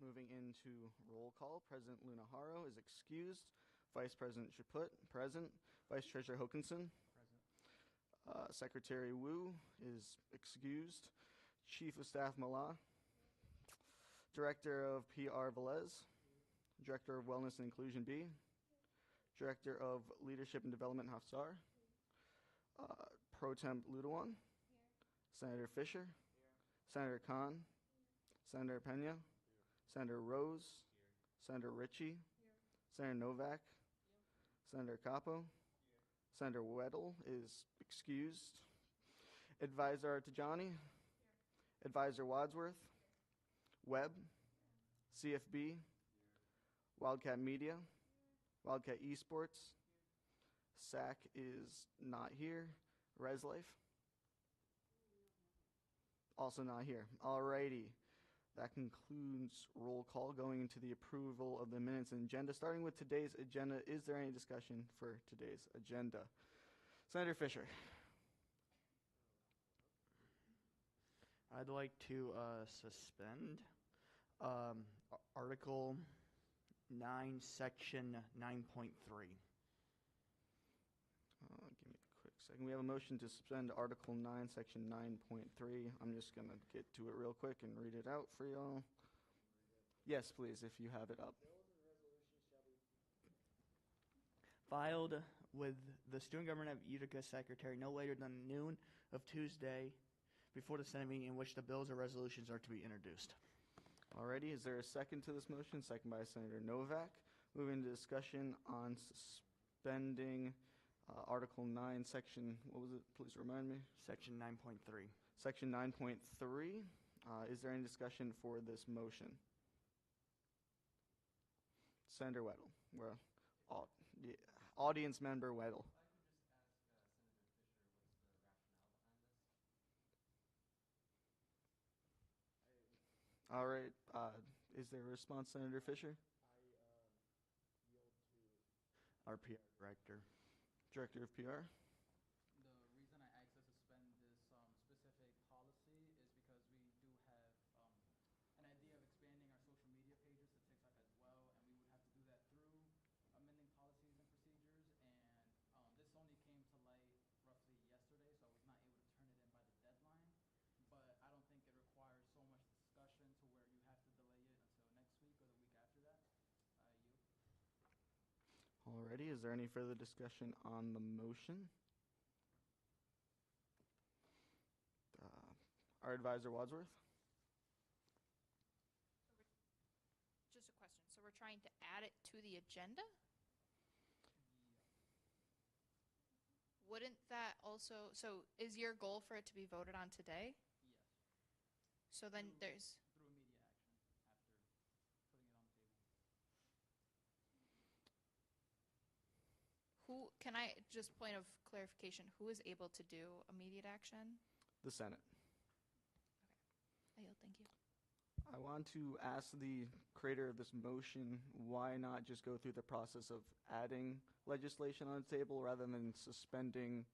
Moving into roll call, President Lunaharo is excused. Vice President Chaput, present. Vice Treasurer Hokanson. Present. Secretary Wu is excused. Chief of Staff Mala. Director of PR Velez. Director of Wellness and Inclusion B. Director of Leadership and Development Hafsar. Pro Temp Ludawan. Here. Senator Fisher. Here. Senator Khan. Here. Senator Pena. Here. Senator Rose. Here. Senator Ritchie. Here. Senator Novak. Here. Senator Capo. Here. Senator Weddle is excused. Advisor Tajani. Here. Advisor Wadsworth. Here. Webb. Here. CFB. Here. Wildcat Media. Here. Wildcat Esports. Here. SAC is not here. ResLife. Also not here. Alrighty. That concludes roll call. Going into the approval of the minutes and agenda. Starting with today's agenda, is there any discussion for today's agenda? Senator Fisher. I'd like to suspend Article 9, Section 9.3. Give me a quick second. We have a motion to suspend Article 9, Section 9.3. I'm just going to get to it real quick and read it out for y'all. Yes, please, if you have it up. Filed with the Student Government of Utica Secretary no later than noon of Tuesday before the Senate meeting in which the bills or resolutions are to be introduced. Alrighty, is there a second to this motion? Second by Senator Novak. Moving to discussion on suspending Article 9, Section, what was it? Please remind me. Section 9.3. Section 9.3. Is there any discussion for this motion? Senator Weddle. Well, audience member Weddle. I could just ask Senator Fisher what's the rationale behind this. All right. Is there a response, Senator Fisher? I yield to Our PR director. Director of PR. The reason I asked to suspend this specific policy is because we do have an idea of expanding our social media pages to TikTok as well, and we would have to do that through amending policies and procedures, and this only came to light roughly yesterday, so I was not able to turn it in by the deadline, but I don't think it requires so much discussion to where you have to delay it until next week or the week after that. Alrighty, is there any further discussion on the motion? Our advisor Wadsworth. Just a question. So we're trying to add it to the agenda? Wouldn't that also, so is your goal for it to be voted on today? Yes. So then there's... Through immediate action after putting it on the table. Who, can I, just point of clarification, who is able to do immediate action? The Senate. Okay. I yield, thank you. I want to ask the creator of this motion, why not just go through the process of adding legislation on the table rather than suspending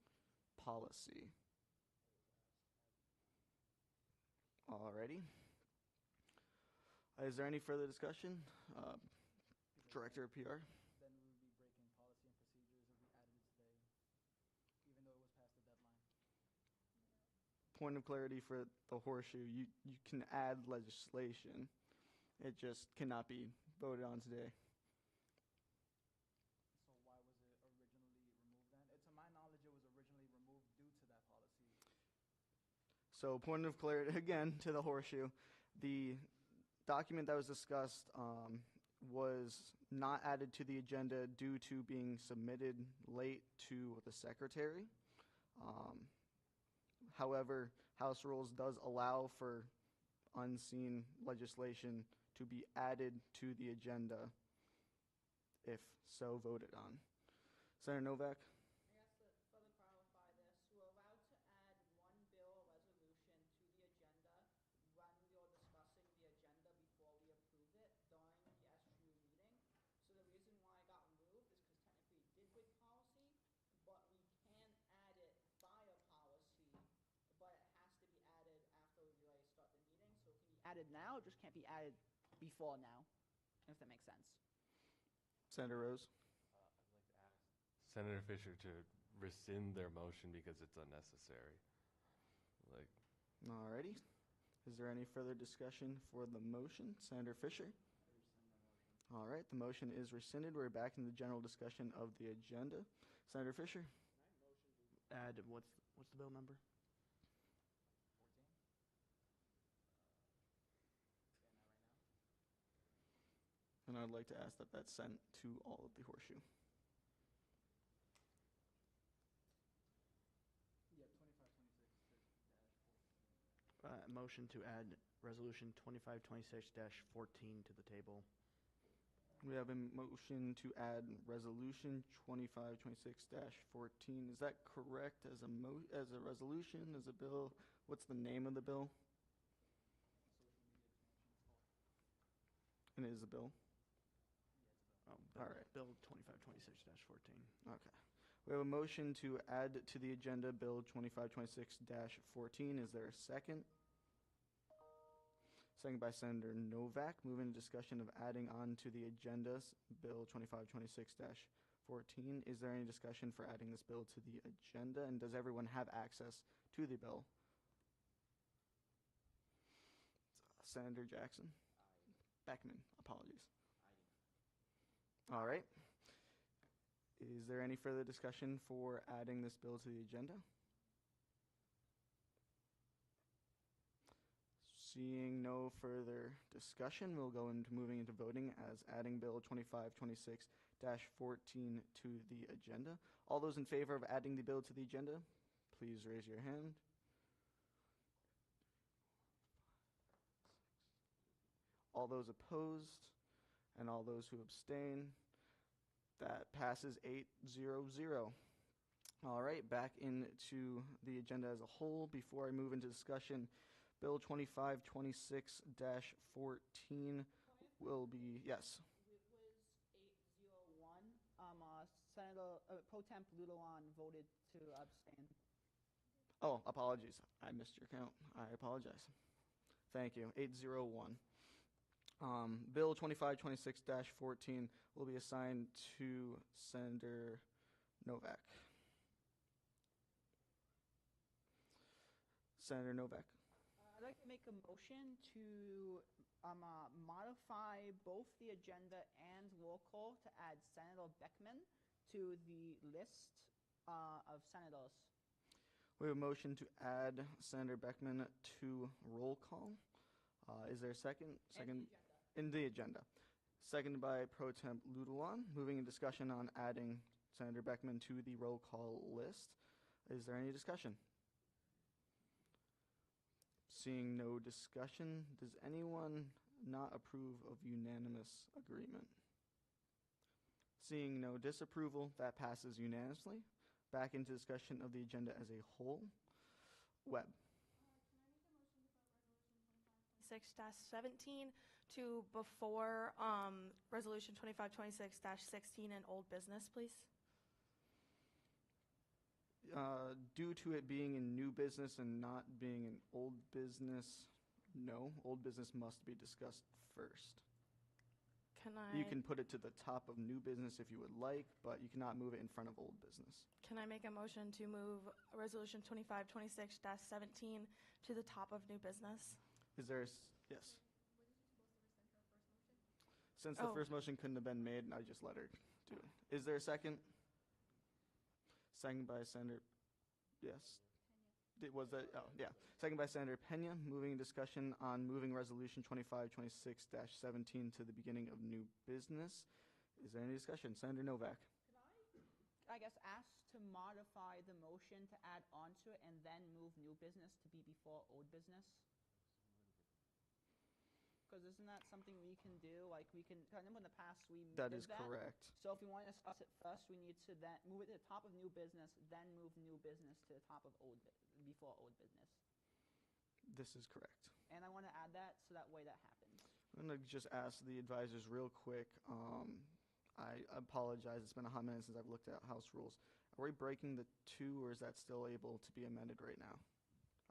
policy? Alrighty. Is there any further discussion? Director of PR. Then we would be breaking policy and procedures if we added it today, even though it was past the deadline. Point of clarity for the horseshoe, you can add legislation. It just cannot be voted on today. So why was it originally removed then? To my knowledge, it was originally removed due to that policy. So point of clarity, again, to the horseshoe. The document that was discussed was not added to the agenda due to being submitted late to the secretary. However, House Rules does allow for unseen legislation to be added to the agenda if so voted on. Senator Novak? I guess to further clarify this, we're allowed to add one bill or resolution to the agenda when we are discussing the agenda before we approve it during the SU meeting. So the reason why it got removed is because technically it did break policy, but we can add it via policy, but it has to be added after we start the meeting. So it can be added now, it just can't be added before now, if that makes sense. Senator Rose. I'd like to ask Senator Fisher to rescind their motion because it's unnecessary. Like, Alrighty. Is there any further discussion for the motion? Senator Fisher? All right, the motion is rescinded. We're back in the general discussion of the agenda. Senator Fisher? Add, what's the bill number? 14? And I'd like to ask that that's sent to all of the horseshoe. Yeah, 2526-14. Motion to add resolution 2526-14 to the table. We have a motion to add resolution 2526-14. Is that correct as a resolution, as a bill? What's the name of the bill? Social media expansion call. And it is a bill? Oh, All right. Bill 2526-14. Okay. We have a motion to add to the agenda Bill 2526-14. Is there a second? Second by Senator Novak. Moving to discussion of adding on to the agenda Bill 2526-14. Is there any discussion for adding this bill to the agenda? And does everyone have access to the bill? Senator Jackson? Beckman, apologies. All right. Is there any further discussion for adding this bill to the agenda? Seeing no further discussion, we'll go into moving into voting as adding Bill 2526-14 to the agenda. All those in favor of adding the bill to the agenda, please raise your hand. All those opposed and all those who abstain, that passes 8-0-0. All right, back into the agenda as a whole. Before I move into discussion, Bill 2526-14 will be, yes. It was 801. Senator Pro Temp Ludowan voted to abstain. Oh, apologies. I missed your count. I apologize. Thank you. 801. Bill 2526-14 will be assigned to Senator Novak. Senator Novak. I'd like to make a motion to modify both the agenda and roll call to add Senator Beckman to the list of senators. We have a motion to add Senator Beckman to roll call. Is there a second? Second in the agenda. Seconded by Pro Temp Ludowan. Moving in discussion on adding Senator Beckman to the roll call list. Is there any discussion? Seeing no discussion, does anyone not approve of unanimous agreement? Seeing no disapproval, that passes unanimously. Back into discussion of the agenda as a whole. Webb. 26-17 to before resolution 2526-16 and old business, please. Due to it being in new business and not being in old business, no. Old business must be discussed first. Can I? You can put it to the top of new business if you would like, but you cannot move it in front of old business. Can I make a motion to move resolution 2526-17 to the top of new business? Is there yes? Since the first motion couldn't have been made, I just let her do it. Is there a second? Second by Senator, yes. Was that, oh, yeah. Second by Senator Pena. Moving discussion on moving resolution 2526-17 to the beginning of new business. Is there any discussion? Senator Novak. Could I guess, ask to modify the motion to add onto it and then move new business to be before old business? Because isn't that something we can do? Like we can, I remember in the past we That did is correct. So if we want to discuss it first, we need to then move it to the top of new business, then move new business to the top of before old business. This is correct. And I want to add that so that way that happens. I'm going to just ask the advisors real quick. I apologize. It's been a hot minute since I've looked at House rules. Are we breaking the 2, or is that still able to be amended right now?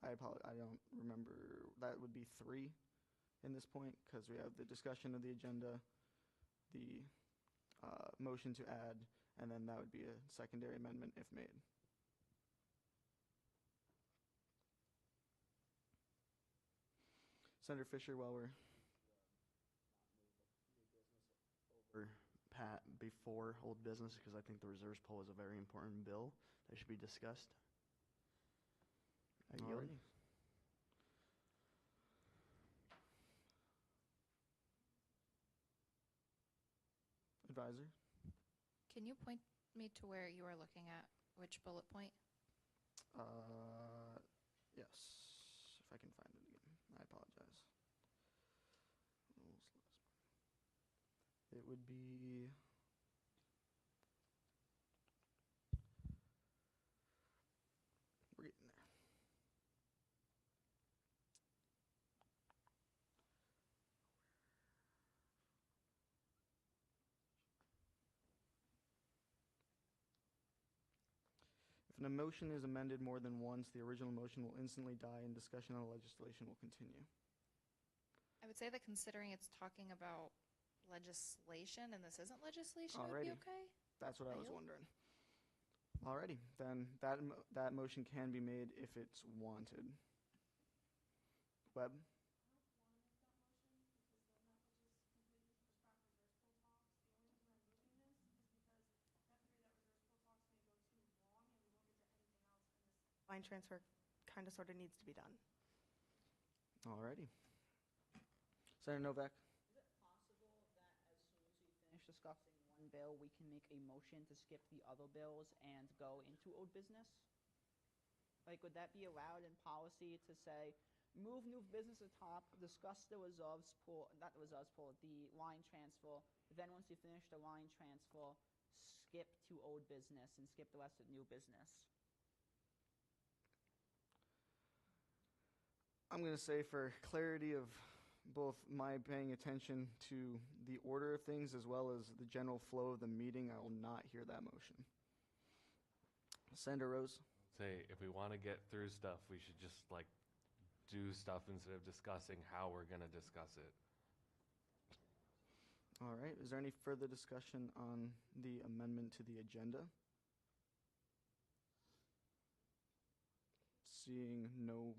I apologize. I don't remember. That would be 3. in this point because we have the discussion of the agenda, the motion to add, and then that would be a secondary amendment if made. Senator Fisher, while we're Or Pat before old business, because I think the reserves poll is a very important bill that should be discussed. I yield. Alrighty. Advisor? Can you point me to where you are looking at? Which bullet point? Yes, if I can find it again. I apologize. It would be we're getting there. If an motion is amended more than once, the original motion will instantly die and discussion on the legislation will continue. I would say that considering it's talking about legislation and this isn't legislation, it would be Alrighty. okay. That's what I was Ayo. wondering. Alrighty, then that motion can be made if it's wanted. Webb? Line transfer kind of sort of needs to be done. Alrighty. Senator Novak? Is it possible that as soon as we finish discussing one bill, we can make a motion to skip the other bills and go into old business? Like, would that be allowed in policy to say, move new business to top, discuss the reserves pool, not the reserves pool, the line transfer, then once you finish the line transfer, skip to old business and skip the rest of new business? I'm going to say for clarity of both my paying attention to the order of things as well as the general flow of the meeting, I will not hear that motion. Senator Rose? Say, if we want to get through stuff, we should just like do stuff instead of discussing how we're going to discuss it. All right. Is there any further discussion on the amendment to the agenda? Seeing no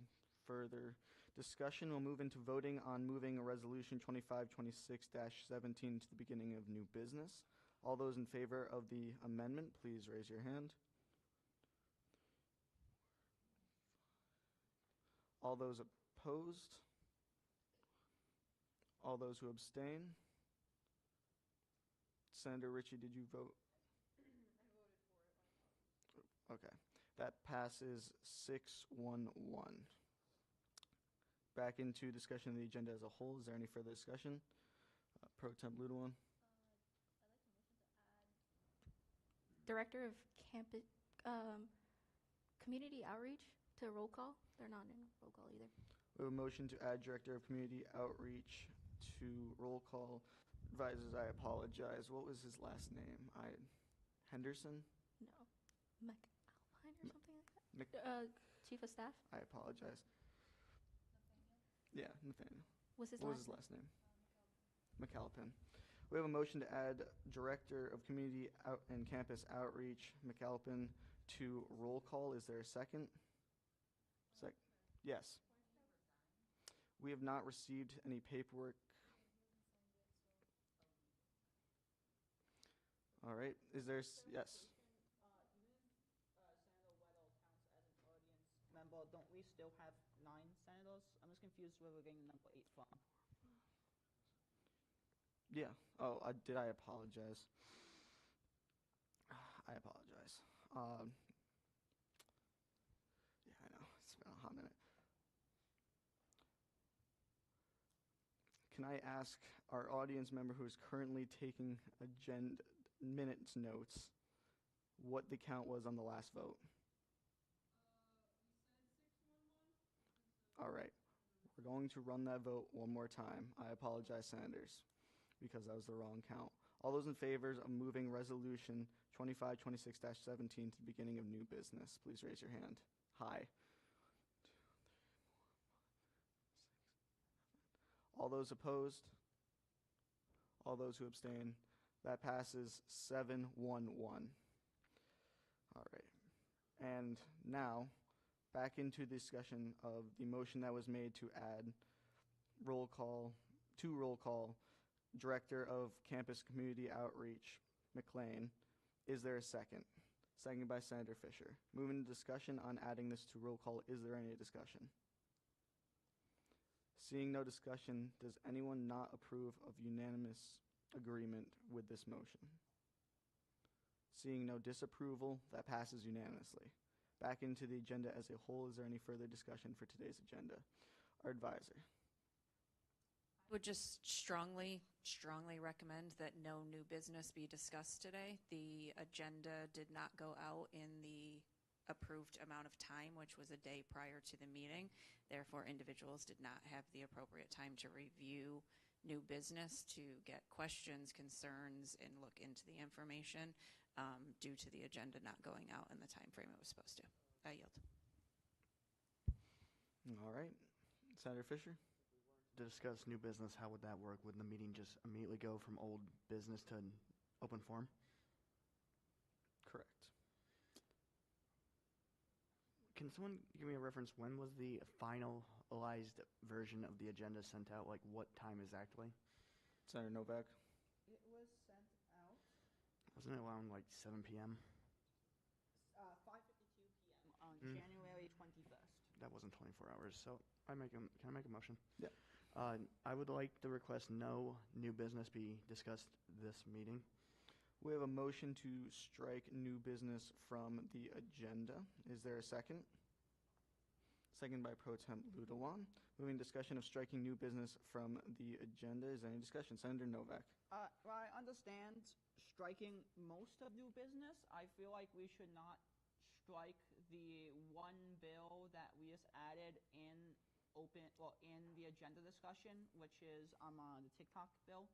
further discussion, we'll move into voting on moving a resolution 2526-17 to the beginning of new business. All those in favor of the amendment, please raise your hand. All those opposed? All those who abstain? Senator Ritchie, did you vote? I voted for it. Okay. That passes 6-1-1. Back into discussion of the agenda as a whole. Is there any further discussion? Pro Temp Ludewan. Director of Campus Community Outreach to roll call. They're not in roll call either. We have a motion to add Director of Community Outreach to roll call. Advisors, I apologize. What was his last name? Henderson? No. McAlpine or something like that? Mc- Chief of Staff? I apologize. Yeah, Nathaniel. What's his What last was his last name? McAlpin. We have a motion to add Director of Community and Campus Outreach, McAlpin, to roll call. Is there a second? Yes. We have not received any paperwork. All right. Is there? Yes. Senator Weddle counts as an audience member. Don't we still have 9 senators? I'm just confused where we're getting number 8 from. Yeah. Oh, I apologize. I apologize. Yeah, I know. It's been a hot minute. Can I ask our audience member who is currently taking minutes notes what the count was on the last vote? All right. We're going to run that vote one more time. I apologize, Senators, because that was the wrong count. All those in favor of moving Resolution 2526-17 to the beginning of new business, please raise your hand. High. All those opposed? All those who abstain? That passes 7-1-1. All right. And now, back into discussion of the motion that was made to add roll call, Director of Campus Community Outreach, McLean. Is there a second? Second by Senator Fisher. Moving to discussion on adding this to roll call. Is there any discussion? Seeing no discussion, does anyone not approve of unanimous agreement with this motion? Seeing no disapproval, that passes unanimously. Back into the agenda as a whole. Is there any further discussion for today's agenda? Our advisor. Would just strongly recommend that no new business be discussed today. The agenda did not go out in the approved amount of time, which was a day prior to the meeting. Therefore, individuals did not have the appropriate time to review new business, to get questions, concerns, and look into the information due to the agenda not going out in the time frame it was supposed to. I yield. All right. Senator Fisher? To discuss new business, how would that work? Would the meeting just immediately go from old business to an open forum? Correct. Can someone give me a reference? When was the finalized version of the agenda sent out? Like, what time exactly? Senator Novak? It was sent out Wasn't it around like 7 p.m.? 5:52 p.m. on January 21st. That wasn't 24 hours. So can I make a motion? Yeah. I would like to request no new business be discussed this meeting. We have a motion to strike new business from the agenda. Is there a second? Second by Pro Temp Ludewan. Moving discussion of striking new business from the agenda. Is there any discussion? Senator Novak. Well, I understand striking most of new business. I feel like we should not strike the one bill that we just added in the agenda discussion, which is the TikTok bill,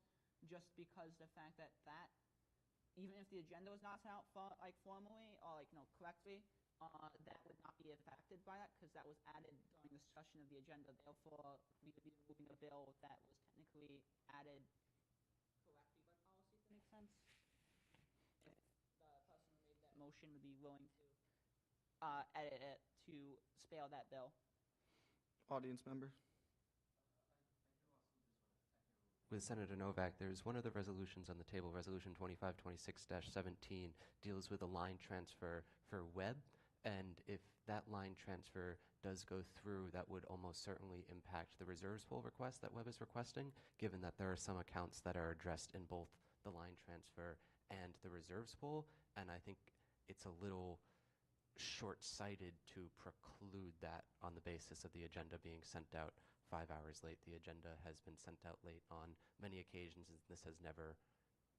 just because the fact that even if the agenda was not sent out formally or correctly, that would not be affected by that because that was added during the discussion of the agenda. Therefore, we would be removing a bill that was technically added correctly by policy. If that makes sense. If the person who made that motion would be willing to edit it to spell that bill. Audience member. With Senator Novak, there's one of the resolutions on the table, Resolution 2526-17, deals with a line transfer for web, and if that line transfer does go through, that would almost certainly impact the reserves pool request that web is requesting, given that there are some accounts that are addressed in both the line transfer and the reserves pool, and I think it's a little short-sighted to preclude that on the basis of the agenda being sent out 5 hours late. The agenda has been sent out late on many occasions, and this has never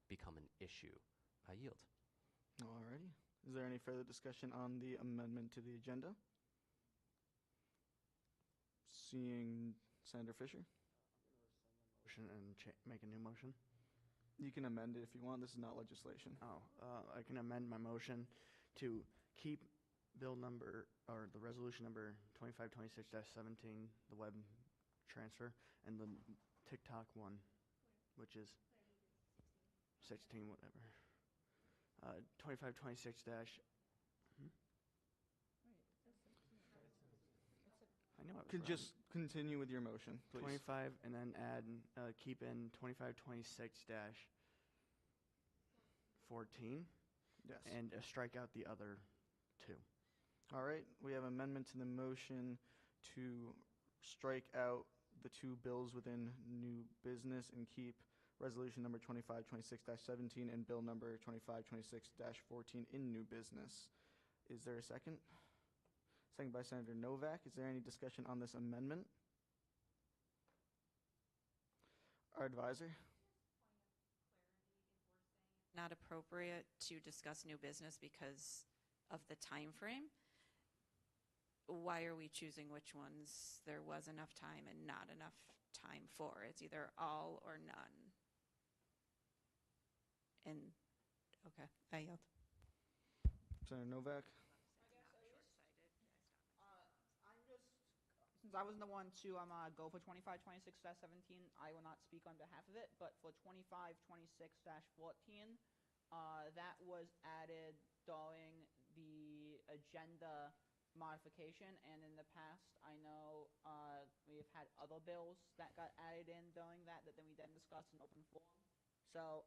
become an issue. I yield. Alrighty. Is there any further discussion on the amendment to the agenda? Seeing Senator Fisher? Motion and make a new motion. You can amend it if you want. This is not legislation. I can amend my motion to keep bill number, or the resolution number 2526-17, the web transfer, and the TikTok one, which is 16, whatever. 2526 dash. I know I was Could wrong. just continue with your motion, please. 25, and then add, keep in 2526-14, Yes. and strike out the other two. All right. We have amendment to the motion to strike out the two bills within new business and keep resolution number 2526-17 and bill number 2526-14 in new business. Is there a second? Second by Senator Novak. Is there any discussion on this amendment? Our advisor. Not appropriate to discuss new business because of the time frame. Why are we choosing which ones there was enough time and not enough time for? It's either all or none. And, okay, I yield. Senator Novak. I'm just since I wasn't the one to go for 2526-17, I will not speak on behalf of it. But for 2526-14, that was added during the agenda modification, and in the past, I know we have had other bills that got added in during that then we then discussed in open forum. So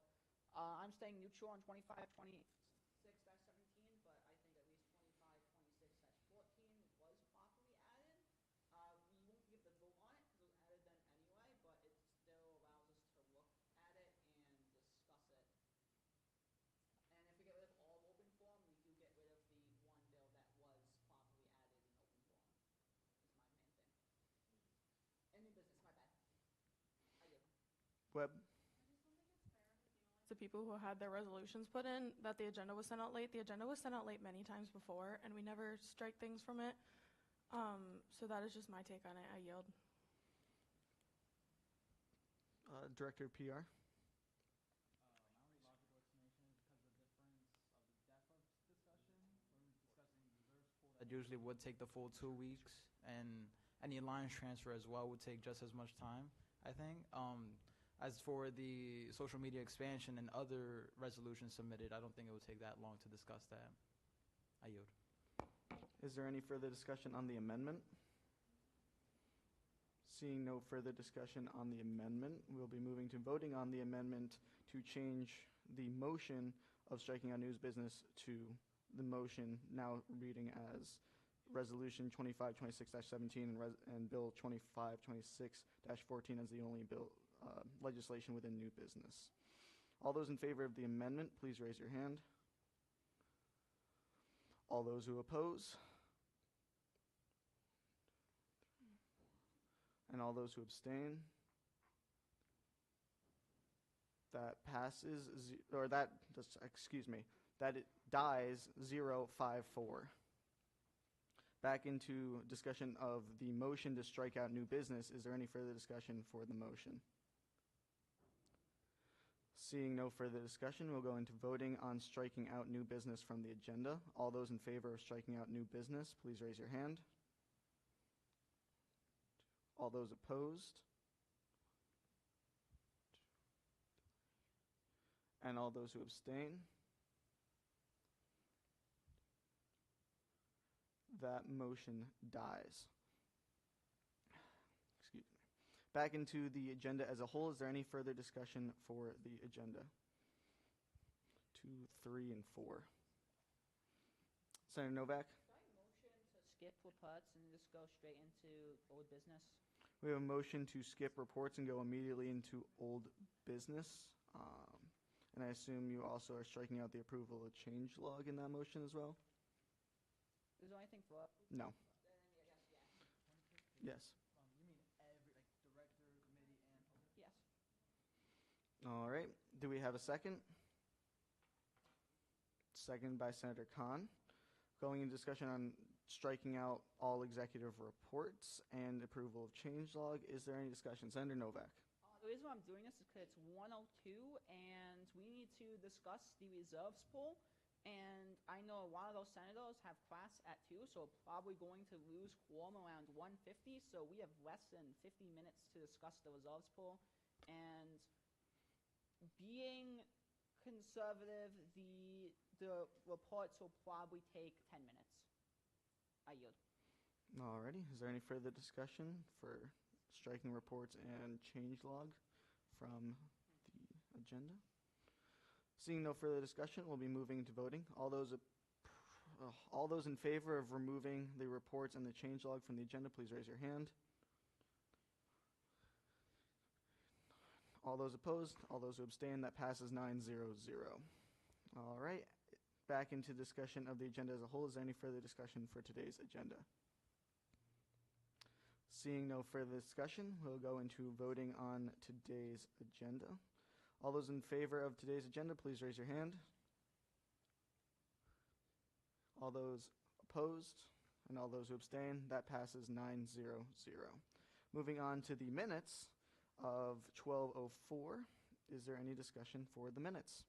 I'm staying neutral on 2526-17, but I think at least 2526-14 was properly added. We won't give the vote on it because it was added then anyway, but it still allows us to look at it and discuss it. And if we get rid of all open forum, we do get rid of the one bill that was properly added in open forum, is my main thing. And new business, my bad. I did. Webb? The people who had their resolutions put in, that the agenda was sent out late. The agenda was sent out late many times before, and we never strike things from it. So that is just my take on it. I yield. Director of PR? My only logical explanation is because of the difference of the depth of discussion. When we're discussing reserves pool, that usually would take the full 2 weeks, and any line transfer as well would take just as much time, I think. As for the social media expansion and other resolutions submitted, I don't think it would take that long to discuss that. I yield. Is there any further discussion on the amendment? Seeing no further discussion on the amendment, we'll be moving to voting on the amendment to change the motion of striking out news business to the motion now reading as Resolution 2526-17 and Bill 2526-14 as the only bill legislation within new business. All those in favor of the amendment, please raise your hand. All those who oppose? And all those who abstain? That passes, that it dies 0-5-4. Back into discussion of the motion to strike out new business. Is there any further discussion for the motion? Seeing no further discussion, we'll go into voting on striking out new business from the agenda. All those in favor of striking out new business, please raise your hand. All those opposed? And all those who abstain? That motion dies. Excuse me. Back into the agenda as a whole, is there any further discussion for the agenda? 2, 3, and 4. Senator Novak? So I motion to skip reports and just go straight into old business. We have a motion to skip reports and go immediately into old business. And I assume you also are striking out the approval of change log in that motion as well? Is there anything for? No. Then I guess, yeah. Yes. You mean every, like, director, committee, and public? Yes. All right. Do we have a second? Second by Senator Khan. Going into discussion on striking out all executive reports and approval of change log. Is there any discussion? Senator Novak. The reason why I'm doing this is because it's 1:02, and we need to discuss the reserves pool. And I know a lot of those senators have class at 2, so we're probably going to lose quorum around 1:50. So we have less than 50 minutes to discuss the reserves pool. And being conservative, the reports will probably take 10 minutes. I yield. Alrighty. Is there any further discussion for striking reports and change log from the agenda? Seeing no further discussion, we'll be moving to voting. All those in favor of removing the reports and the change log from the agenda, please raise your hand. All those opposed, all those who abstain, that passes 9-0-0. All right, back into discussion of the agenda as a whole. Is there any further discussion for today's agenda? Seeing no further discussion, we'll go into voting on today's agenda. All those in favor of today's agenda, please raise your hand. All those opposed and all those who abstain, that passes 9-0-0. Moving on to the minutes of 12:04. Is there any discussion for the minutes?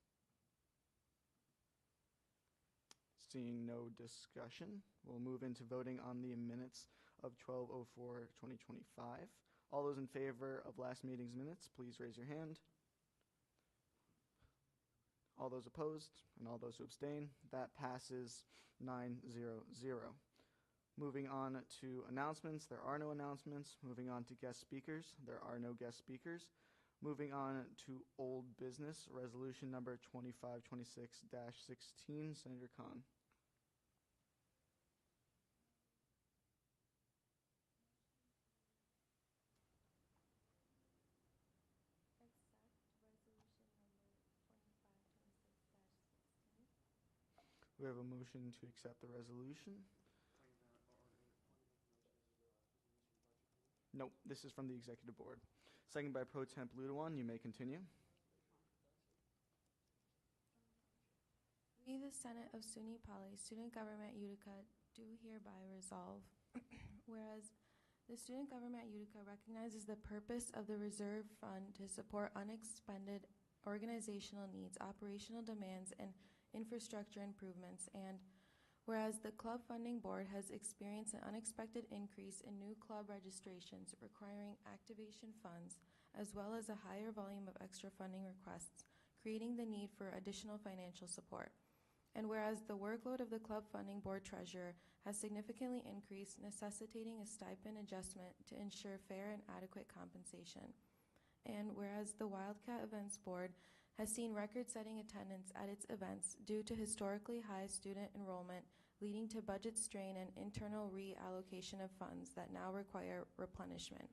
Seeing no discussion, we'll move into voting on the minutes of 12/04/2025. All those in favor of last meeting's minutes, please raise your hand. All those opposed and all those who abstain, that passes 9-0-0. Moving on to announcements, there are no announcements. Moving on to guest speakers, there are no guest speakers. Moving on to old business, resolution number 2526-16, Senator Khan. We have a motion to accept the resolution. No, this is from the executive board. Second by Pro Temp Ludewan. You may continue. We, the Senate of SUNY Poly, Student Government Utica, do hereby resolve, whereas the Student Government Utica recognizes the purpose of the reserve fund to support unexpended organizational needs, operational demands, and infrastructure improvements, and whereas the Club Funding Board has experienced an unexpected increase in new club registrations requiring activation funds, as well as a higher volume of extra funding requests, creating the need for additional financial support. And whereas the workload of the Club Funding Board treasurer has significantly increased, necessitating a stipend adjustment to ensure fair and adequate compensation. And whereas the Wildcat Events Board has seen record-setting attendance at its events due to historically high student enrollment, leading to budget strain and internal reallocation of funds that now require replenishment.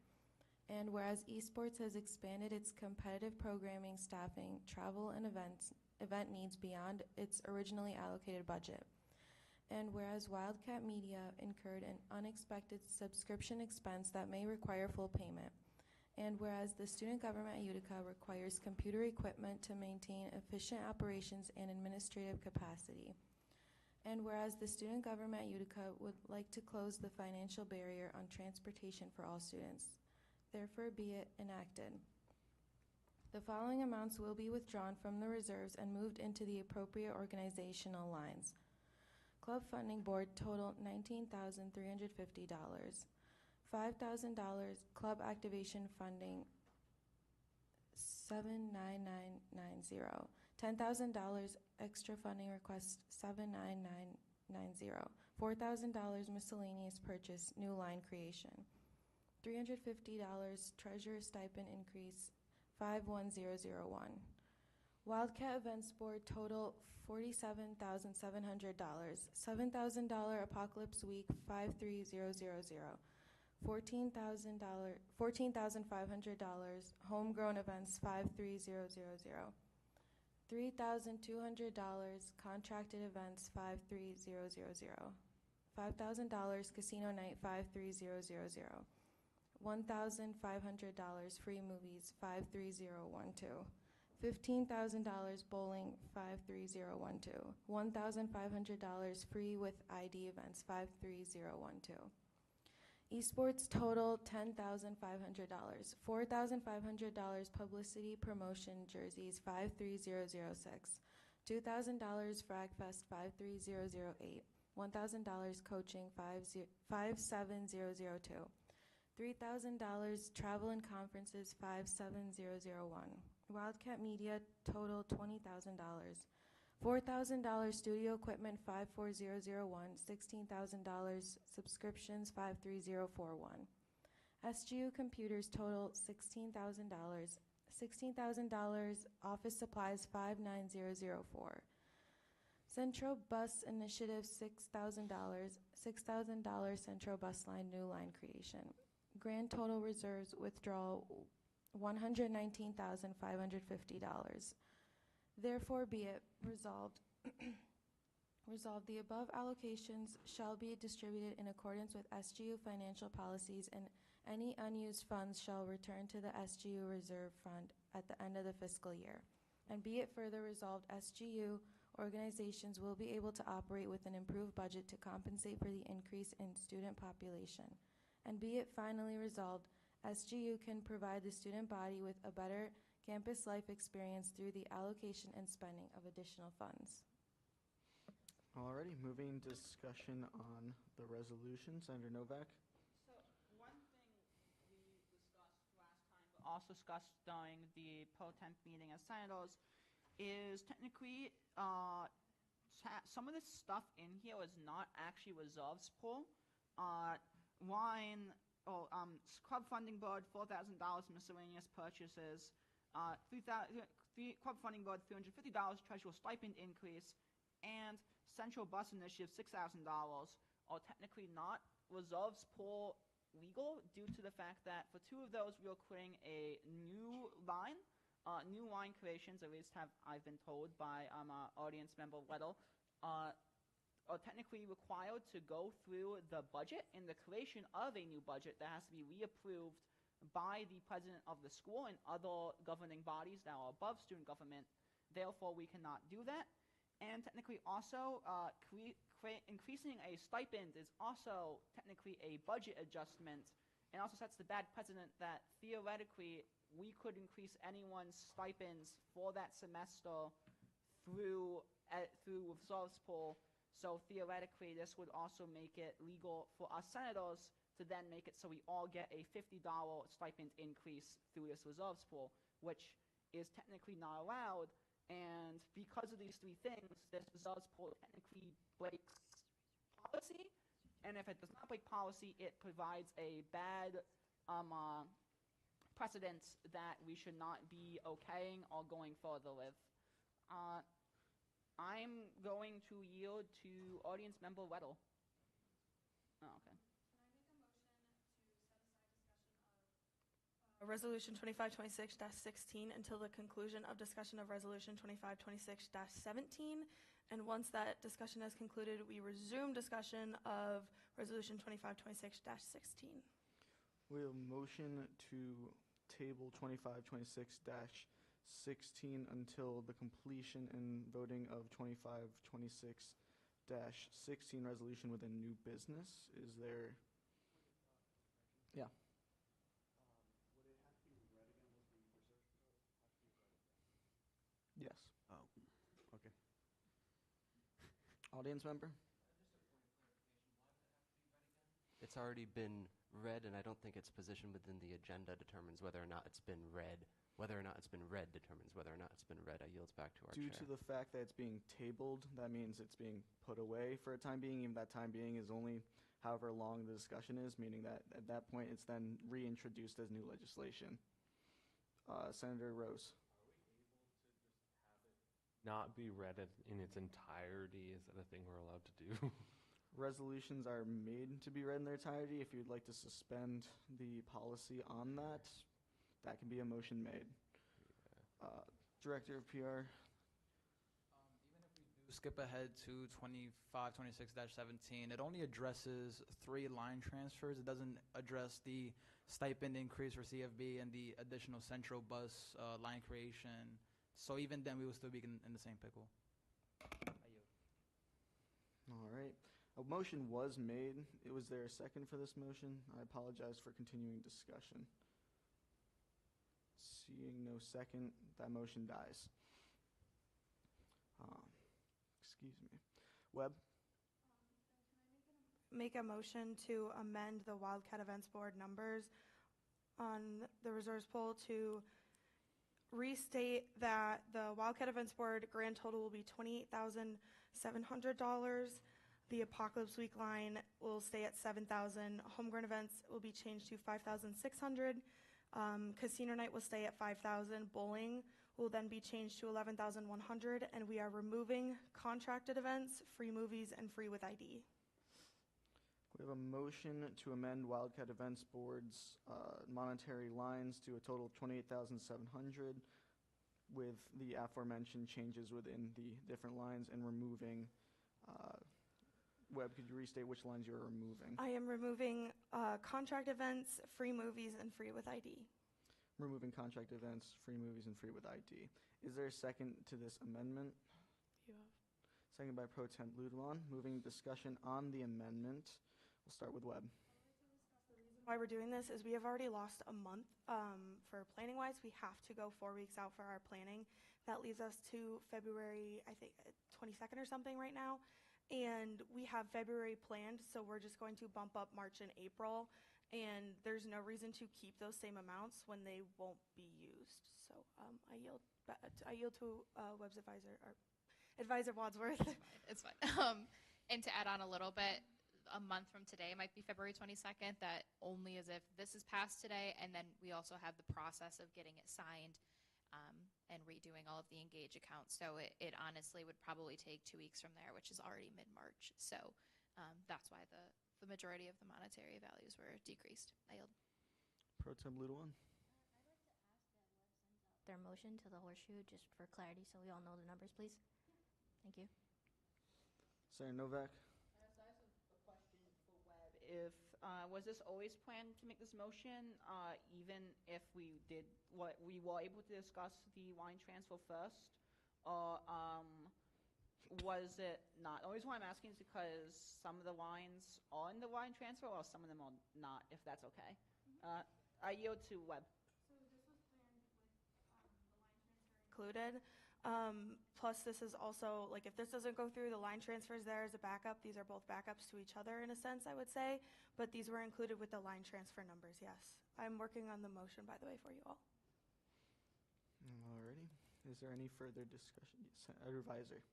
And whereas esports has expanded its competitive programming, staffing, travel, and event needs beyond its originally allocated budget. And whereas Wildcat Media incurred an unexpected subscription expense that may require full payment. And whereas the Student Government at Utica requires computer equipment to maintain efficient operations and administrative capacity. And whereas the Student Government at Utica would like to close the financial barrier on transportation for all students. Therefore be it enacted. The following amounts will be withdrawn from the reserves and moved into the appropriate organizational lines. Club Funding Board total $19,350. $5,000 club activation funding, $79990. $10,000 extra funding request, $79990. $4,000 miscellaneous purchase, new line creation. $350 treasurer stipend increase, 51001. Wildcat Events Board total $47,700. $7,000 Apocalypse Week 53000. $14,500 Homegrown Events 53000. $3,200 Contracted Events 53000. $5,000 Casino Night 53000. $1,500 Free Movies 53012. $15,000 Bowling 53012. $1,500 Free with ID Events 53012. Esports total $10,500. $4,500 Publicity Promotion Jerseys 53006. $2,000 Fragfest 53008. $1,000 Coaching 57002. $3,000 Travel and Conferences 57001. Wildcat Media total $20,000. $4,000 Studio Equipment 54001. $16,000 Subscriptions 53041. SGU Computers total $16,000. $16,000 Office Supplies 59004. Central Bus Initiative $6,000. $6,000 Central Bus Line new line creation. Grand total reserves withdrawal $119,550. Therefore be it resolved, resolved the above allocations shall be distributed in accordance with SGU financial policies, and any unused funds shall return to the SGU reserve fund at the end of the fiscal year. And be it further resolved, SGU organizations will be able to operate with an improved budget to compensate for the increase in student population. And be it finally resolved, SGU can provide the student body with a better campus life experience through the allocation and spending of additional funds. Alrighty, moving discussion on the resolution. Senator Novak. So also discussed during the pro temp meeting as senators is technically some of this stuff in here is not actually reserves pool. Club funding board $4,000 miscellaneous purchases, club funding board $350 treasurer stipend increase, and central bus initiative $6,000 are technically not reserves pool legal due to the fact that for two of those we are creating a new line creations, at least I've been told by audience member Weddle, are technically required to go through the budget and the creation of a new budget that has to be reapproved by the president of the school and other governing bodies that are above student government. Therefore, we cannot do that. And technically also, increasing a stipend is also technically a budget adjustment, and also sets the bad precedent that theoretically we could increase anyone's stipends for that semester through reserves pool. So theoretically, this would also make it legal for us senators to then make it so we all get a $50 stipend increase through this reserves pool, which is technically not allowed. And because of these three things, this reserves pool technically breaks policy. And if it does not break policy, it provides a bad precedent that we should not be okaying or going further with. I'm going to yield to audience member Weddle. Oh, okay. Resolution 2526-16 until the conclusion of discussion of Resolution 2526-17. And once that discussion has concluded, we resume discussion of Resolution 2526-16. We have a motion to table 2526-16 until the completion and voting of 2526-16 resolution within new business. Is there? Yeah. Yes. Oh, okay. Audience member? It's already been read, and I don't think its position within the agenda determines whether or not it's been read. Whether or not it's been read determines whether or not it's been read. I yield back to our Due chair. to the fact that it's being tabled, that means it's being put away for a time being. Even that time being is only however long the discussion is, meaning that at that point it's then reintroduced as new legislation. Senator Rose. Not be read in its entirety? Is that a thing we're allowed to do? Resolutions are made to be read in their entirety. If you'd like to suspend the policy on that, that can be a motion made. Yeah. Director of PR. Even if we do skip ahead to 2526-17, it only addresses 3 line transfers. It doesn't address the stipend increase for CFB and the additional central bus line creation. So even then, we will still be in the same pickle. All right. A motion was made. Was there a second for this motion? I apologize for continuing discussion. Seeing no second, that motion dies. Excuse me. Webb? Make a motion to amend the Wildcat Events Board numbers on the reserves pool to restate that the Wildcat Events Board grand total will be $28,700. The Apocalypse Week line will stay at $7,000. Homegrown events will be changed to $5,600. Casino night will stay at $5,000. Bowling will then be changed to $11,100. And we are removing contracted events, free movies, and free with ID. We have a motion to amend Wildcat Events Board's monetary lines to a total of $28,700 with the aforementioned changes within the different lines and removing. Webb, could you restate which lines you're removing? I am removing contract events, free movies, and free with ID. Removing contract events, free movies, and free with ID. Is there a second to this amendment? You have. Second by Pro Temp Ludewan. Moving discussion on the amendment. We'll start with Webb. Why we're doing this is we have already lost a month for planning wise. We have to go 4 weeks out for our planning. That leaves us to February, I think 22nd or something right now. And we have February planned, so we're just going to bump up March and April and there's no reason to keep those same amounts when they won't be used. So I yield to Webb's advisor, or Advisor Wadsworth. It's fine. And to add on a little bit, a month from today might be February 22nd. That only as if this is passed today, and then we also have the process of getting it signed and redoing all of the Engage accounts. So it honestly would probably take 2 weeks from there, which is already mid-March. So that's why the majority of the monetary values were decreased. I yield. Pro Tem Ludowan. Their motion to the horseshoe, just for clarity, so we all know the numbers, please. Thank you. Senator Novak. So I have a question for Webb. If was this always planned to make this motion, even if we did what we were able to discuss the line transfer first, or was it not? The reason why I'm asking is because some of the lines are in the line transfer, or some of them are not. If that's okay, I yield to Webb. So this was planned with the line transfer included. Plus, this is also, like, if this doesn't go through, the line transfers there as a backup. These are both backups to each other in a sense, I would say. But these were included with the line transfer numbers, yes. I'm working on the motion, by the way, for you all. Alrighty. Is there any further discussion? Senator Advisor.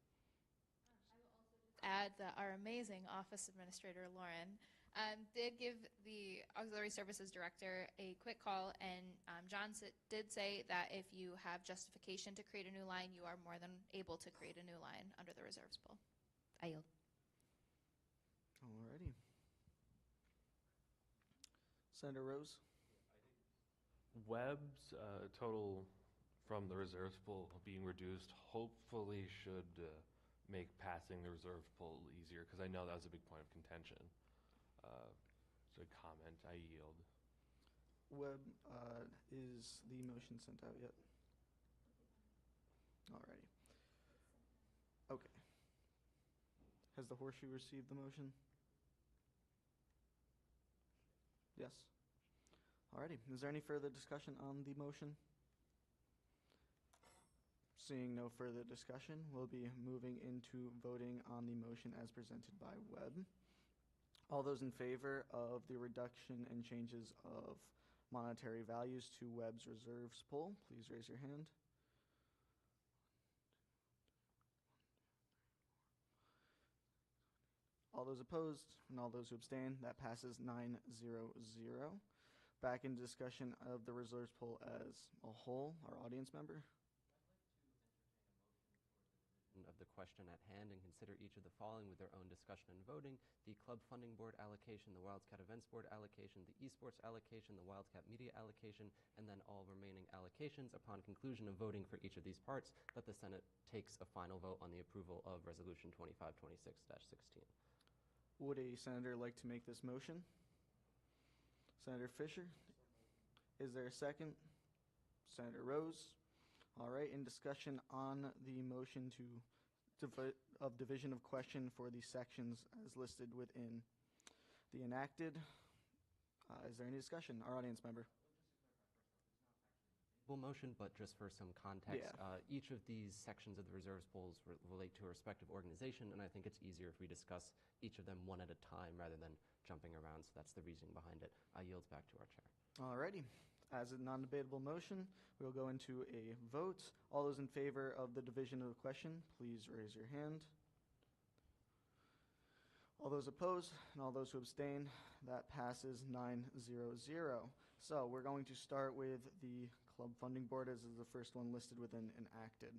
Add that our amazing Office Administrator, Lauren, did give the Auxiliary Services Director a quick call, and John did say that if you have justification to create a new line, you are more than able to create a new line under the reserves pool. I yield. Alrighty. Senator Rose. Webb's total from the reserves pool being reduced hopefully should make passing the reserve pool easier, because I know that was a big point of contention. So comment, I yield. Webb, is the motion sent out yet? Alrighty. Okay. Has the horseshoe received the motion? Yes. Alrighty. Is there any further discussion on the motion? Seeing no further discussion, we'll be moving into voting on the motion as presented by Webb. All those in favor of the reduction and changes of monetary values to Webb's reserves pool, please raise your hand. All those opposed and all those who abstain, that passes 9-0-0. Back in discussion of the reserves pool as a whole, our audience member. Of the question at hand and consider each of the following with their own discussion and voting: the Club Funding Board allocation, the Wildcat Events Board allocation, the Esports allocation, the Wildcat Media allocation, and then all remaining allocations. Upon conclusion of voting for each of these parts, that the Senate takes a final vote on the approval of Resolution 2526-16. Would a senator like to make this motion? Senator Fisher? Is there a second? Senator Rose? All right, in discussion on the motion of division of question for the sections as listed within the enacted, is there any discussion? Our audience member. Full motion, but just for some context, Yeah. Each of these sections of the reserves pools relate to a respective organization, and I think it's easier if we discuss each of them one at a time rather than jumping around, so that's the reasoning behind it. I yield back to our chair. All righty. As a non-debatable motion, we'll go into a vote. All those in favor of the division of the question, please raise your hand. All those opposed and all those who abstain, that passes 9-0-0. So we're going to start with the Club Funding Board as is the first one listed within enacted.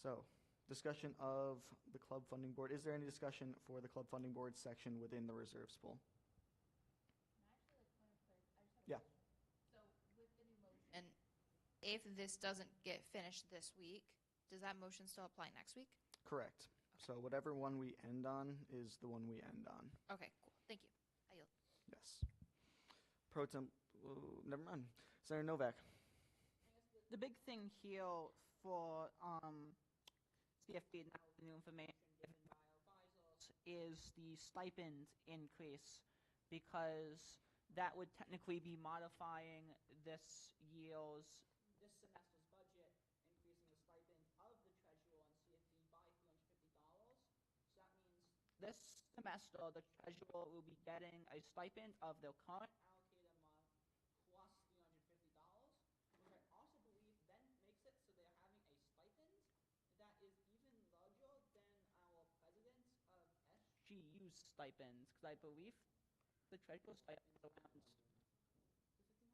So, discussion of the Club Funding Board. Is there any discussion for the Club Funding Board section within the reserves pool? Yeah. And if this doesn't get finished this week, does that motion still apply next week? Correct. So whatever one we end on is the one we end on. Okay, cool. Thank you. I yield. Yes. Pro Tem, never mind. Senator Novak. The big thing here for CFD, now the new information given by our advisors, is the stipend increase, because that would technically be modifying this semester's budget, increasing the stipend of the treasurer and CFD by $350. So that means this semester the treasurer will be getting a stipend of their current allocated stipends, because I believe the treasurer's stipend is around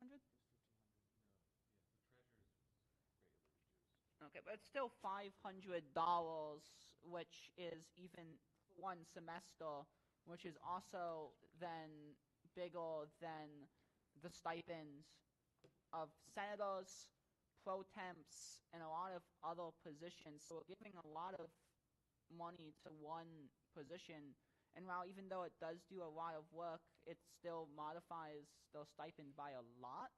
1,500. Okay, but it's still $500, which is even one semester, which is also then bigger than the stipends of senators, pro temps, and a lot of other positions. So we're giving a lot of money to one position. And while even though it does do a lot of work, it still modifies the stipend by a lot.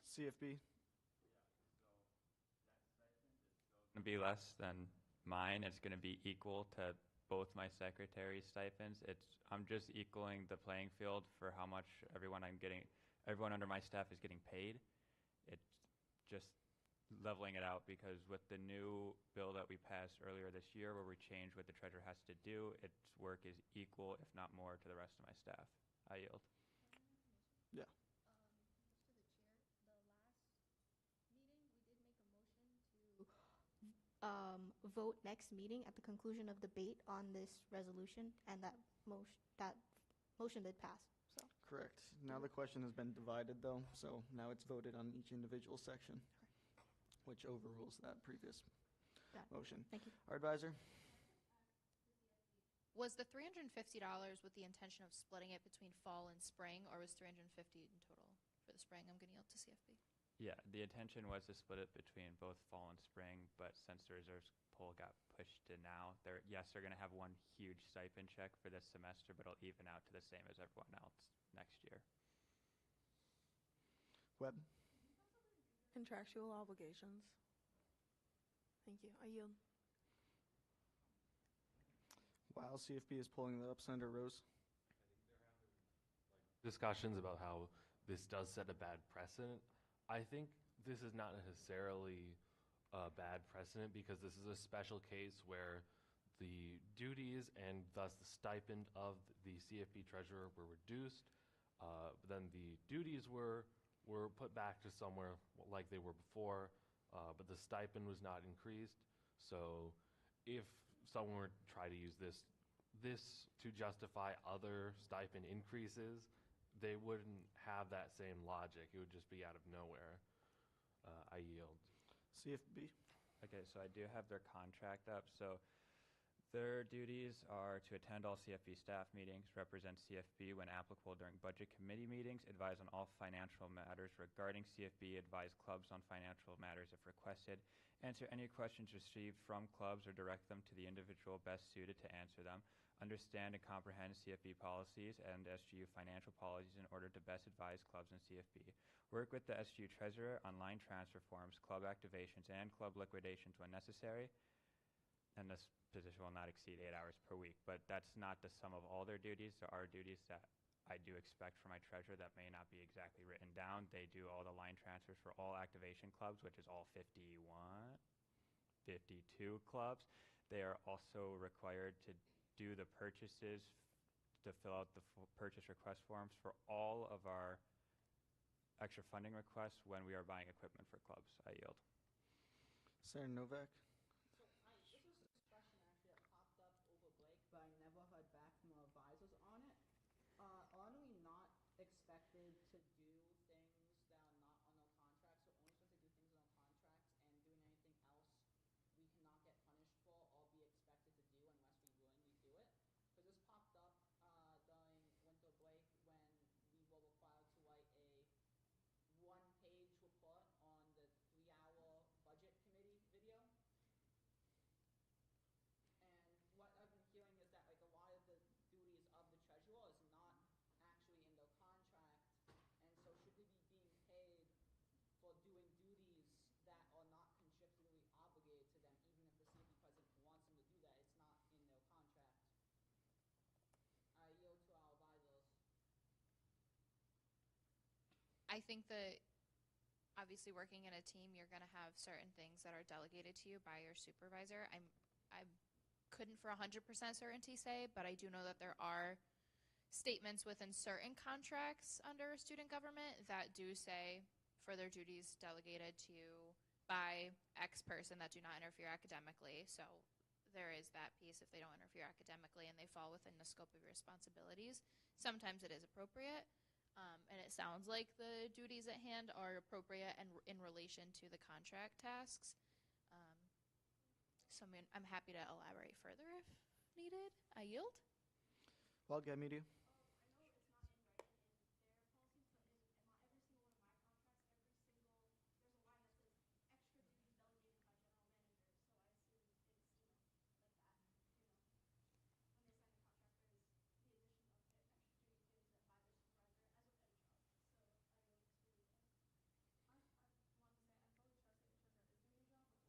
CFB. Going to be less than mine. It's going to be equal to both my secretary's stipends. I'm just equaling the playing field for how much everyone under my staff is getting paid. It's just leveling it out, because with the new bill that we passed earlier this year, where we changed what the treasurer has to do, its work is equal, if not more, to the rest of my staff. I yield. Yeah. Vote next meeting at the conclusion of debate on this resolution, and that motion did pass. So Correct. Now the question has been divided, though, so now it's voted on each individual section, which overrules that previous motion. Thank you. Our advisor? Was the $350 with the intention of splitting it between fall and spring, or was $350 in total for the spring? I'm going to yield to CFB. Yeah, the intention was to split it between both fall and spring, but since the reserves poll got pushed to now, they're going to have one huge stipend check for this semester, but it'll even out to the same as everyone else next year. Webb? Contractual obligations. Thank you. I yield. While CFB is pulling that up, Senator Rose? Discussions about how this does set a bad precedent. I think this is not necessarily a bad precedent, because this is a special case where the duties and thus the stipend of the CFB treasurer were reduced. But then the duties were put back to somewhere like they were before, but the stipend was not increased. So if someone were to try to use this to justify other stipend increases, they wouldn't have that same logic. It would just be out of nowhere. I yield. CFB? Okay, so I do have their contract up. So their duties are to attend all CFB staff meetings, represent CFB when applicable during budget committee meetings, advise on all financial matters regarding CFB, advise clubs on financial matters if requested, answer any questions received from clubs or direct them to the individual best suited to answer them, understand and comprehend CFB policies and SGU financial policies in order to best advise clubs and CFB, work with the SGU treasurer on line transfer forms, club activations, and club liquidations when necessary, and this position will not exceed 8 hours per week. But that's not the sum of all their duties. There are duties that I do expect from my treasurer that may not be exactly written down. They do all the line transfers for all activation clubs, which is all 52 clubs. They are also required to do the purchases, to fill out the purchase request forms for all of our extra funding requests when we are buying equipment for clubs. I yield. Senator Novak? This was a question actually that popped up over break, but I never heard back from our advisors on it. Aren't we not expected to do things that are not on our contracts? So only supposed to do things on our contracts, and doing anything else we cannot get punished for or be expected to do unless we willingly do it? Because this popped up during winter break when we were required to write a one-page report on the 3-hour budget committee video. And what I've been hearing is that like a lot of the duties of the treasurer is not actually in their contract, and so should they be being paid for doing duties that are not contractually obligated to them, even if the CFB president wants them to do that? It's not in their contract. I yield to our advisors. I think that obviously working in a team, you're going to have certain things that are delegated to you by your supervisor. I couldn't for 100% certainty say, but I do know that there are statements within certain contracts under student government that do say further duties delegated to you by X person that do not interfere academically. So there is that piece if they don't interfere academically and they fall within the scope of your responsibilities. Sometimes it is appropriate, and it sounds like the duties at hand are appropriate and in relation to the contract tasks. So I'm happy to elaborate further if needed. I yield. Well, get media.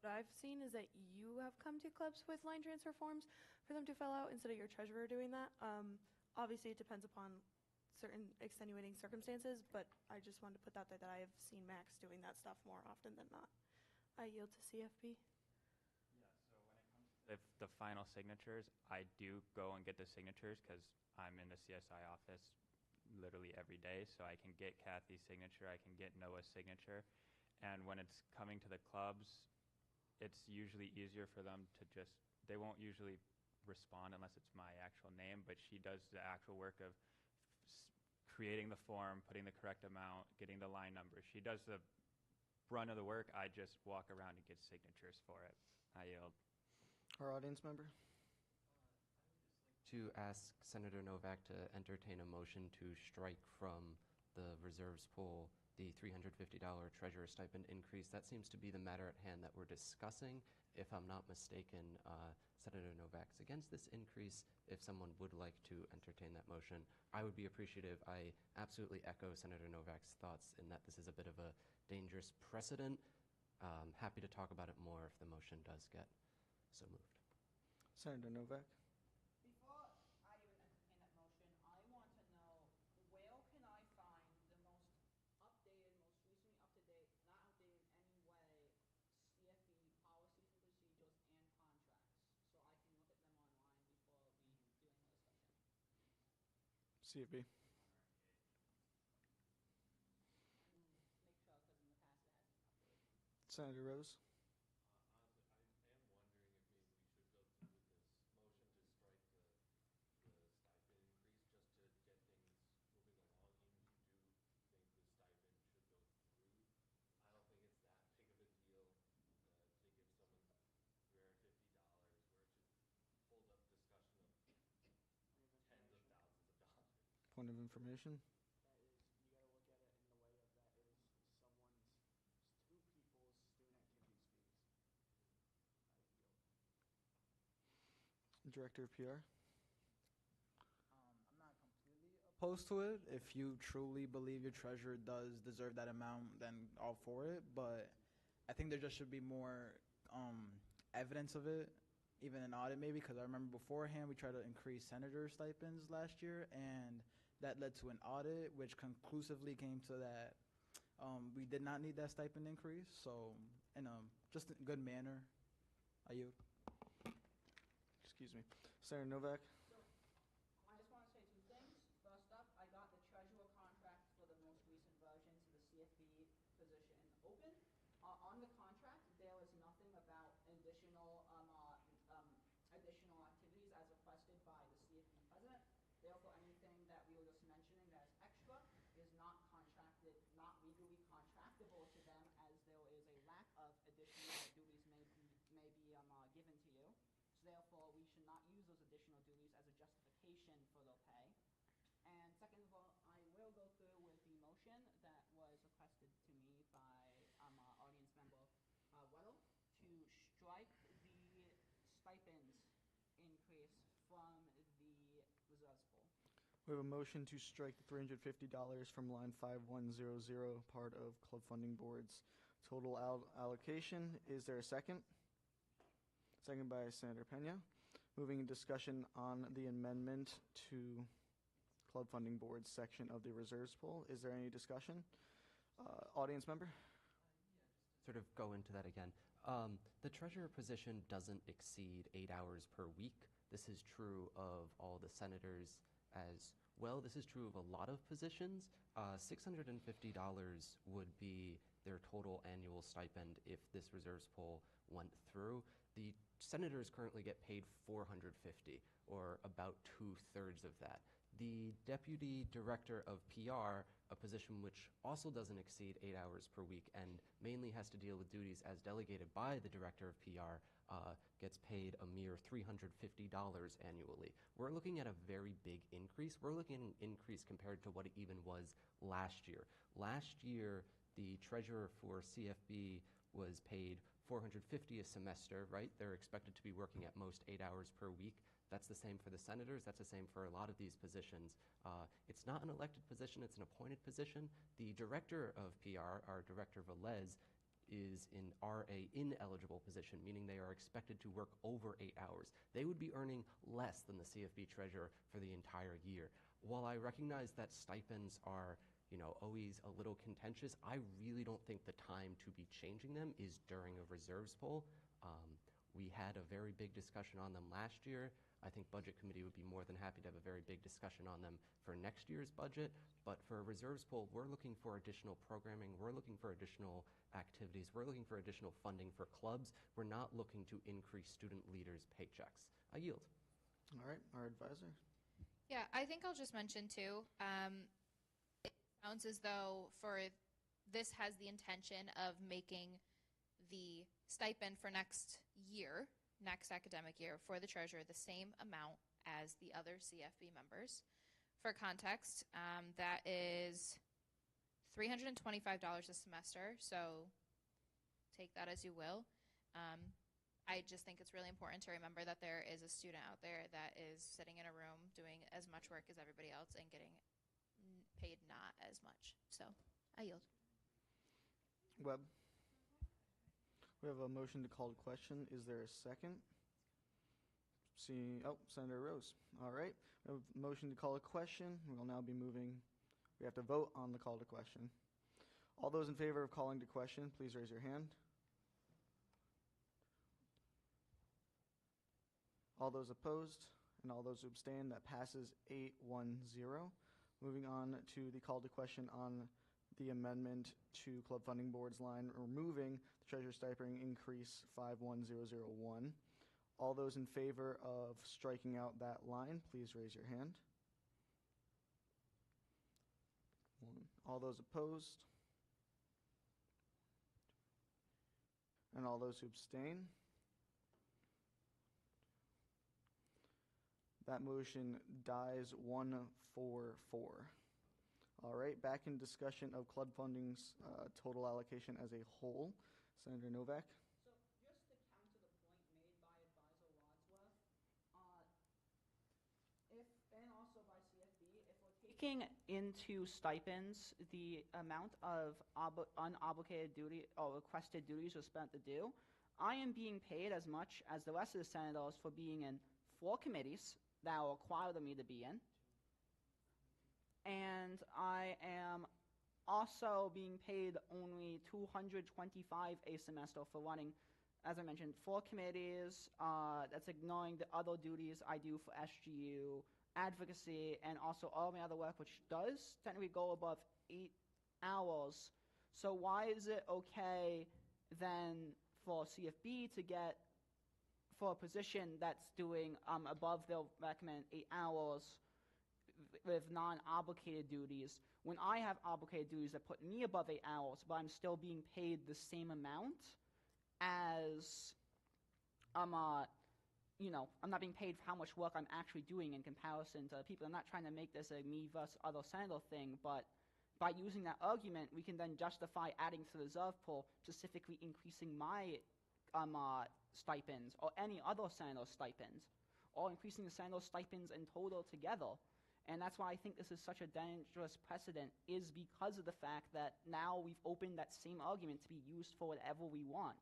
What I've seen is that you have come to clubs with line transfer forms for them to fill out instead of your treasurer doing that. Obviously, it depends upon certain extenuating circumstances, but I just wanted to put that there that I have seen Max doing that stuff more often than not. I yield to CFP. If the final signatures, I do go and get the signatures because I'm in the CSI office literally every day, so I can get Kathy's signature, I can get Noah's signature, and when it's coming to the clubs, it's usually easier for them to just, they won't usually respond unless it's my actual name, but she does the actual work of creating the form, putting the correct amount, getting the line number. She does the brunt of the work. I just walk around and get signatures for it. I yield. Our audience member. To ask Senator Novak to entertain a motion to strike from the reserves pool the $350 treasurer stipend increase. That seems to be the matter at hand that we're discussing. If I'm not mistaken, Senator Novak's against this increase. If someone would like to entertain that motion, I would be appreciative. I absolutely echo Senator Novak's thoughts in that this is a bit of a dangerous precedent. Happy to talk about it more if the motion does get so moved. Senator Novak. Before I even entertain that motion, I want to know where can I find the most updated, most recently up-to-date, not outdated in any way, CFE policies and procedures and contracts, so I can look at them online before we do any more discussion. CFB. Make sure, because in the past it hasn't been updated. Senator Rose. Point of information. That is, you got to look at it in the way of that is two people's student activities fees. Director of PR. I'm not completely opposed to it. If you truly believe your treasurer does deserve that amount, then all for it. But I think there just should be more evidence of it, even an audit maybe, because I remember beforehand we tried to increase senator stipends last year, and that led to an audit, which conclusively came to that we did not need that stipend increase. So, in a just a good manner, I yield. Excuse me. Senator Novak. So, I just want to say two things. First up, I got the treasurer contract for the most recent version to the CFB position open. On the contract, there is nothing about additional activities as requested by the CFB president. Therefore, anything that we were just mentioning that is extra is not contracted, not legally contractable to them, as there is a lack of additional duties may be given to you. So therefore, we should not use those additional duties as a justification for their pay. And second of all, I will go through with the motion that was requested to me by audience member Weddle to strike the stipends increase from the reserves pool. We have a motion to strike the $350 from line 5100, part of Club Funding Board's total allocation. Is there a second? Second by Senator Pena. Moving discussion on the amendment to Club Funding Board's section of the reserves pool. Is there any discussion? Audience member? Sort of go into that again. The treasurer position doesn't exceed 8 hours per week. This is true of all the senators as well. This is true of a lot of positions. $650 would be their total annual stipend if this reserves poll went through. The senators currently get paid $450, or about 2/3 of that. The deputy director of PR, a position which also doesn't exceed 8 hours per week and mainly has to deal with duties as delegated by the director of PR, gets paid a mere $350 annually. We're looking at a very big increase. We're looking at an increase compared to what it even was last year. Last year, the treasurer for CFB was paid $450 a semester, right? They're expected to be working at most 8 hours per week. That's the same for the senators. That's the same for a lot of these positions. It's not an elected position. It's an appointed position. The director of PR, our director Velez, is in RA ineligible position, meaning they are expected to work over 8 hours. They would be earning less than the CFB treasurer for the entire year. While I recognize that stipends are always a little contentious, I really don't think the time to be changing them is during a reserves poll. We had a very big discussion on them last year. I think Budget Committee would be more than happy to have a very big discussion on them for next year's budget. But for a reserves poll, we're looking for additional programming. We're looking for additional activities. We're looking for additional funding for clubs. We're not looking to increase student leaders' paychecks. I yield. All right, our advisor. Yeah, I think I'll just mention too, it sounds as though this has the intention of making the stipend for next academic year for the treasurer the same amount as the other CFB members. For context, that is $325 a semester, so take that as you will. I just think it's really important to remember that there is a student out there that is sitting in a room doing as much work as everybody else and getting paid not as much. So I yield. Webb. We have a motion to call the question. Is there a second? Senator Rose. All right. We have a motion to call a question. We will now be moving. We have to vote on the call to question. All those in favor of calling to question, please raise your hand. All those opposed and all those who abstain, that passes 8-1-0. Moving on to the call to question on the amendment to Club Funding Board's line, removing the treasurer stipend increase 51001. All those in favor of striking out that line, please raise your hand. All those opposed? And all those who abstain? That motion dies 1-4-4. All right, back in discussion of club funding's total allocation as a whole. Senator Novak. So just to counter the point made by Advisor Wadsworth, and also by CFB, if we're taking into stipends the amount of unobligated duty or requested duties we're spent to do, I am being paid as much as the rest of the senators for being in 4 committees that are required of me to be in. And I am also being paid only $225 a semester for running, as I mentioned, 4 committees. That's ignoring the other duties I do for SGU, advocacy, and also all my other work, which does technically go above 8 hours. So why is it okay then for CFB to get, for a position that's doing above they'll recommend 8 hours with non-obligated duties, when I have obligated duties that put me above 8 hours, but I'm still being paid the same amount as I'm not being paid for how much work I'm actually doing in comparison to people. I'm not trying to make this a me versus other senator thing, but by using that argument, we can then justify adding to the reserve pool, specifically increasing my stipends or any other senator stipends, or increasing the senator stipends in total together. And that's why I think this is such a dangerous precedent, is because of the fact that now we've opened that same argument to be used for whatever we want.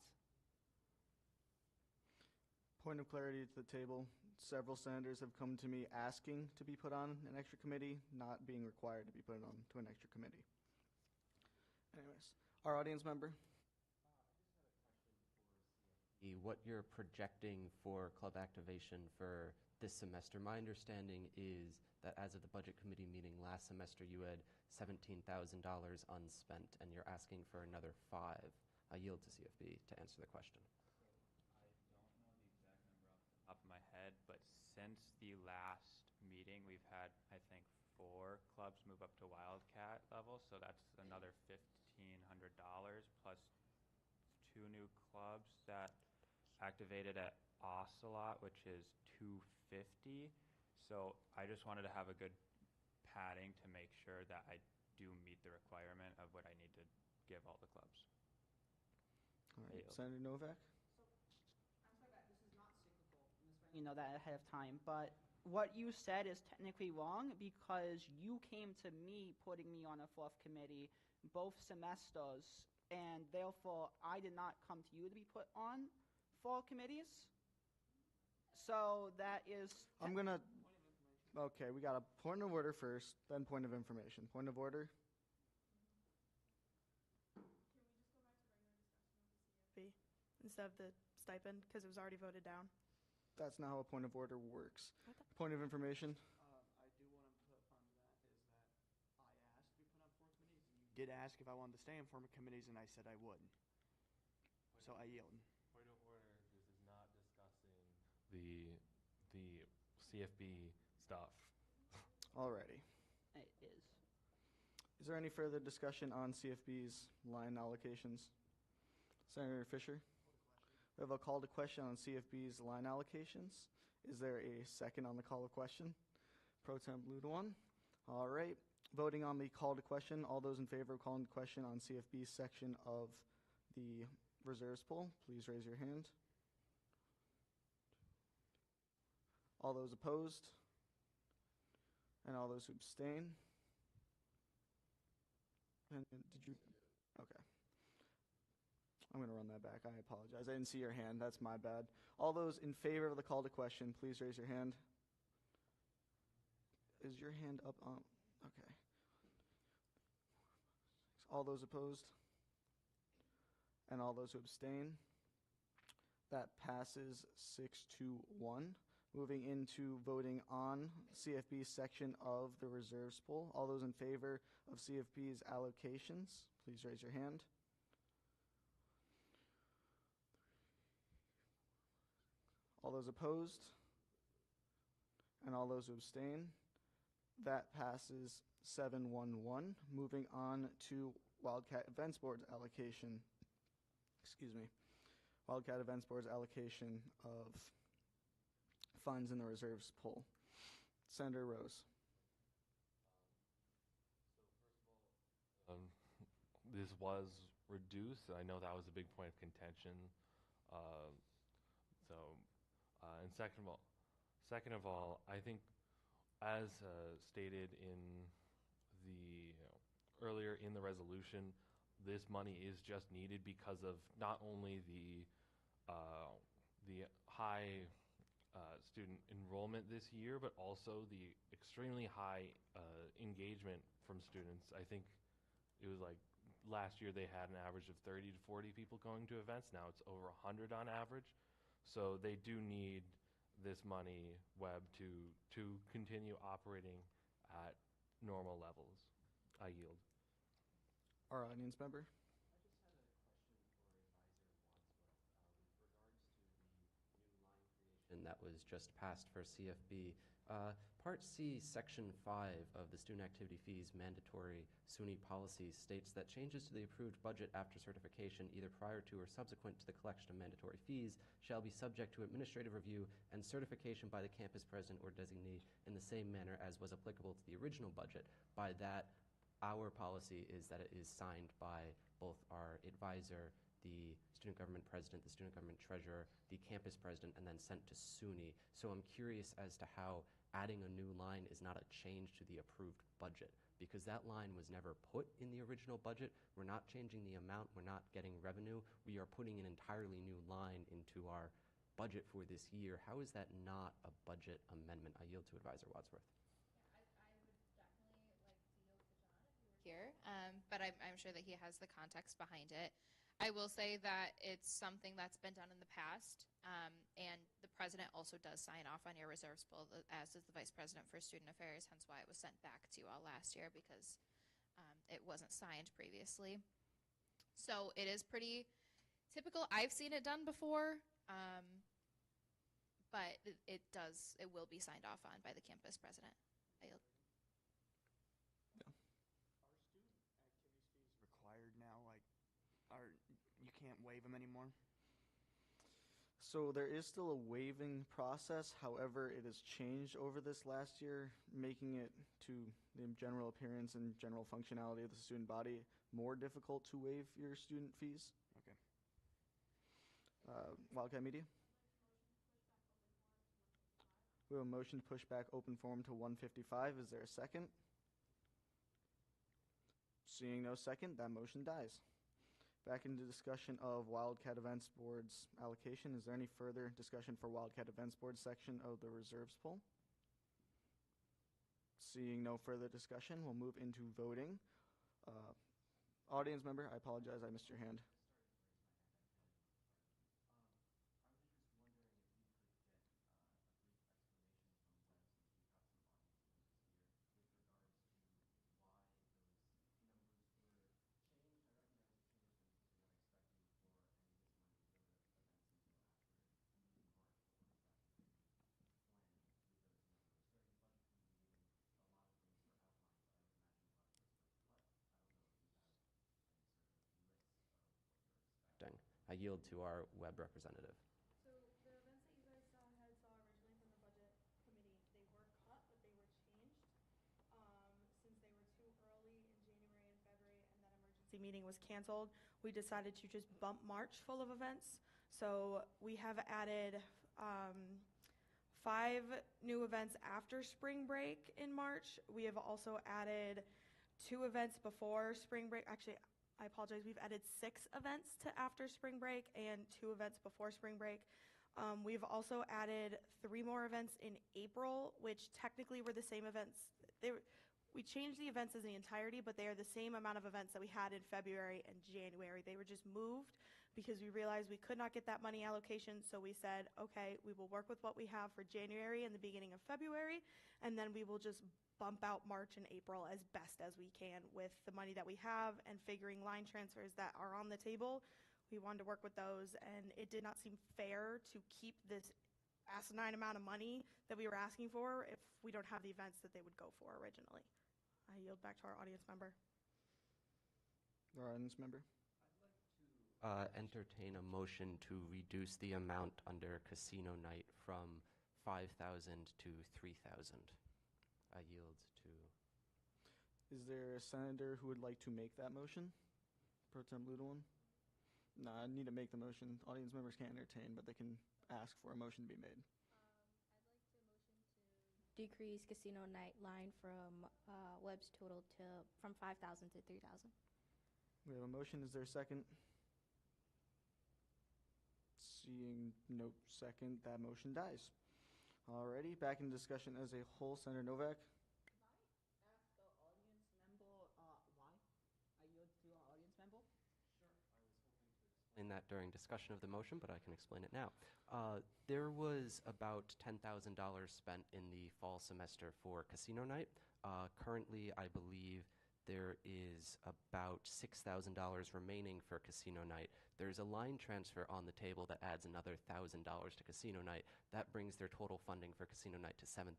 Point of clarity to the table. Several senators have come to me asking to be put on an extra committee, not being required to be put on to an extra committee. Anyways, our audience member. What you're projecting for club activation for this semester. My understanding is that as of the Budget Committee meeting last semester, you had $17,000 unspent, and you're asking for another 5. I yield to CFB to answer the question. I don't know top of my head, but since the last meeting, we've had, I think, 4 clubs move up to Wildcat level, so that's another $1,500 plus 2 new clubs that activated at Ocelot, which is $250. So I just wanted to have a good padding to make sure that I do meet the requirement of what I need to give all the clubs. All right, Yield. Senator Novak? I'm sorry, this is not cyclical. You know that ahead of time, but what you said is technically wrong because you came to me putting me on a fourth committee both semesters, and therefore I did not come to you to be put on 4 committees. So that is. I'm going to. Okay, we got a point of order first, then point of information. Point of order? Fee instead of the stipend because it was already voted down. That's not how a point of order works. What the- Point of information? I do want to put on that is that I asked to be put on 4 committees. You did ask if I wanted to stay on 4 committees, and I said I would. So I yield. Point of order, this is not discussing the CFB stuff. Alrighty. It is. Is there any further discussion on CFB's line allocations? Senator Fisher? We have a call to question on CFB's line allocations. Is there a second on the call to question? Pro Temp Ludewan. All right. Voting on the call to question, all those in favor of calling the question on CFB's section of the reserves pool, please raise your hand. All those opposed? And all those who abstain? And did you? Okay. I'm going to run that back. I apologize. I didn't see your hand. That's my bad. All those in favor of the call to question, please raise your hand. Is your hand up on? Okay. All those opposed? And all those who abstain? That passes 6-1. Moving into voting on CFB's section of the reserves pool. All those in favor of CFB's allocations, please raise your hand. All those opposed? And all those who abstain? That passes 7-1-1. Moving on to Wildcat Events Board's allocation. Excuse me. Wildcat Events Board's allocation of funds in the reserves pool. Senator Rose. This was reduced. I know that was a big point of contention. And second of all, I think, as stated in the earlier in the resolution, this money is just needed because of not only the high student enrollment this year, but also the extremely high engagement from students. I think it was like last year they had an average of 30 to 40 people going to events. Now it's over 100 on average. So they do need this money, Webb, to continue operating at normal levels. I yield. Our audience member. And that was just passed for CFB. Part C, Section 5 of the Student Activity Fees Mandatory SUNY Policy states that changes to the approved budget after certification, either prior to or subsequent to the collection of mandatory fees, shall be subject to administrative review and certification by the campus president or designee in the same manner as was applicable to the original budget. By that, our policy is that it is signed by both our advisor, the student government president, the student government treasurer, the campus president, and then sent to SUNY. So I'm curious as to how adding a new line is not a change to the approved budget, because that line was never put in the original budget. We're not changing the amount. We're not getting revenue. We are putting an entirely new line into our budget for this year. How is that not a budget amendment? I yield to Advisor Wadsworth. I would definitely like to yield to John if you were here, but I'm sure that he has the context behind it. I will say that it's something that's been done in the past, and the president also does sign off on your reserves bill, as does the vice president for student affairs, hence why it was sent back to you all last year, because it wasn't signed previously. So it is pretty typical. I've seen it done before, but it will be signed off on by the campus president. I yield. Are student activities fees required now? Like, you can't waive them anymore? So there is still a waiving process. However, it has changed over this last year, making it, to the general appearance and general functionality of the student body, more difficult to waive your student fees. Okay. Wildcat Media? We have a motion to push back open forum to 155. Is there a second? Seeing no second, that motion dies. Back into discussion of Wildcat Events Board's allocation. Is there any further discussion for Wildcat Events Board section of the reserves pool? Seeing no further discussion, we'll move into voting. Audience member, I apologize, I missed your hand. I yield to our web representative. So the events that you guys had saw originally from the budget committee, they were cut, but they were changed. Since they were too early in January and February and that emergency meeting was canceled, we decided to just bump March full of events. So we have added 5 new events after spring break in March. We have also added 2 events before spring break. Actually, I apologize, we've added 6 events to after spring break and 2 events before spring break. We've also added 3 more events in April, which technically were the same events. We changed the events as the entirety, but they are the same amount of events that we had in February and January. They were just moved because we realized we could not get that money allocation, so we said, okay, we will work with what we have for January and the beginning of February, and then we will just bump out March and April as best as we can with the money that we have and figuring line transfers that are on the table. We wanted to work with those, and it did not seem fair to keep this asinine amount of money that we were asking for if we don't have the events that they would go for originally. I yield back to our audience member. Our audience member? Entertain a motion to reduce the amount under casino night from 5,000 to 3,000. I yield to... Is there a senator who would like to make that motion? Pro Tem Ludowan? No, I need to make the motion. Audience members can't entertain, but they can ask for a motion to be made. Decrease casino night line from Webb's total from 5,000 to 3,000. We have a motion. Is there a second? Seeing no second, that motion dies. Alrighty, back in discussion as a whole. Senator Novak? Ask the audience member why? I yield to our audience member. In that during discussion of the motion, but I can explain it now. There was about $10,000 spent in the fall semester for casino night. Currently, I believe there is about $6,000 remaining for casino night. There's a line transfer on the table that adds another $1,000 to casino night. That brings their total funding for casino night to $7,000.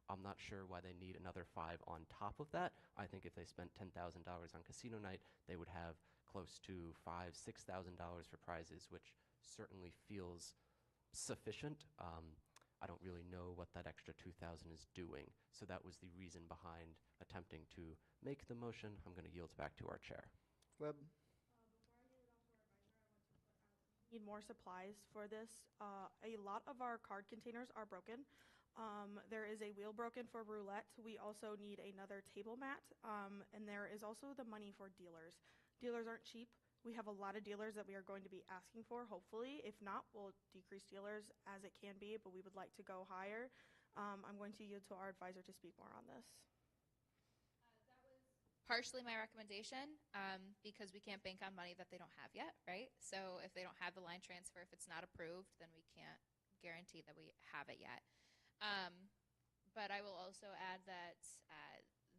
I'm not sure why they need another 5 on top of that. I think if they spent $10,000 on casino night, they would have close to $5,000, $6,000 for prizes, which certainly feels sufficient. I don't really know what that extra $2,000 is doing. So that was the reason behind attempting to make the motion. I'm going to yield back to our chair. Webb? Need more supplies for this. A lot of our card containers are broken. There is a wheel broken for roulette. We also need another table mat. And there is also the money for dealers. Dealers aren't cheap. We have a lot of dealers that we are going to be asking for, hopefully. If not, we'll decrease dealers as it can be, but we would like to go higher. I'm going to yield to our advisor to speak more on this. That was partially my recommendation because we can't bank on money that they don't have yet, right? So if they don't have the line transfer, if it's not approved, then we can't guarantee that we have it yet. But I will also add that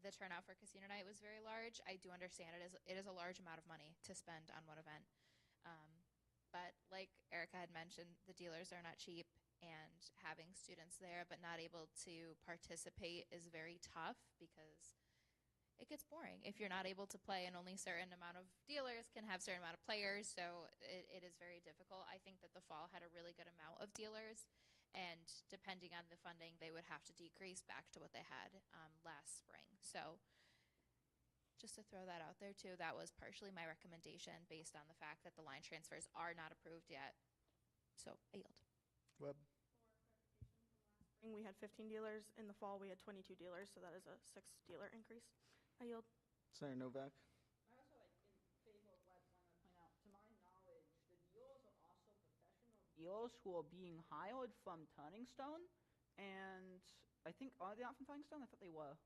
the turnout for casino night was very large. I do understand it is a large amount of money to spend on one event. But like Erica had mentioned, the dealers are not cheap, and having students there but not able to participate is very tough because it gets boring if you're not able to play, and only a certain amount of dealers can have a certain amount of players, so it is very difficult. I think that the fall had a really good amount of dealers, and depending on the funding, they would have to decrease back to what they had last spring. So just to throw that out there too, that was partially my recommendation based on the fact that the line transfers are not approved yet. So I yield. Webb? We had 15 dealers. In the fall, we had 22 dealers, so that is a 6 dealer increase. I yield. Senator Novak? I also, in favor of what I want to point out, to my knowledge, the dealers are also professional dealers who are being hired from Turning Stone, and I think, are they not from Turning Stone? I thought they were.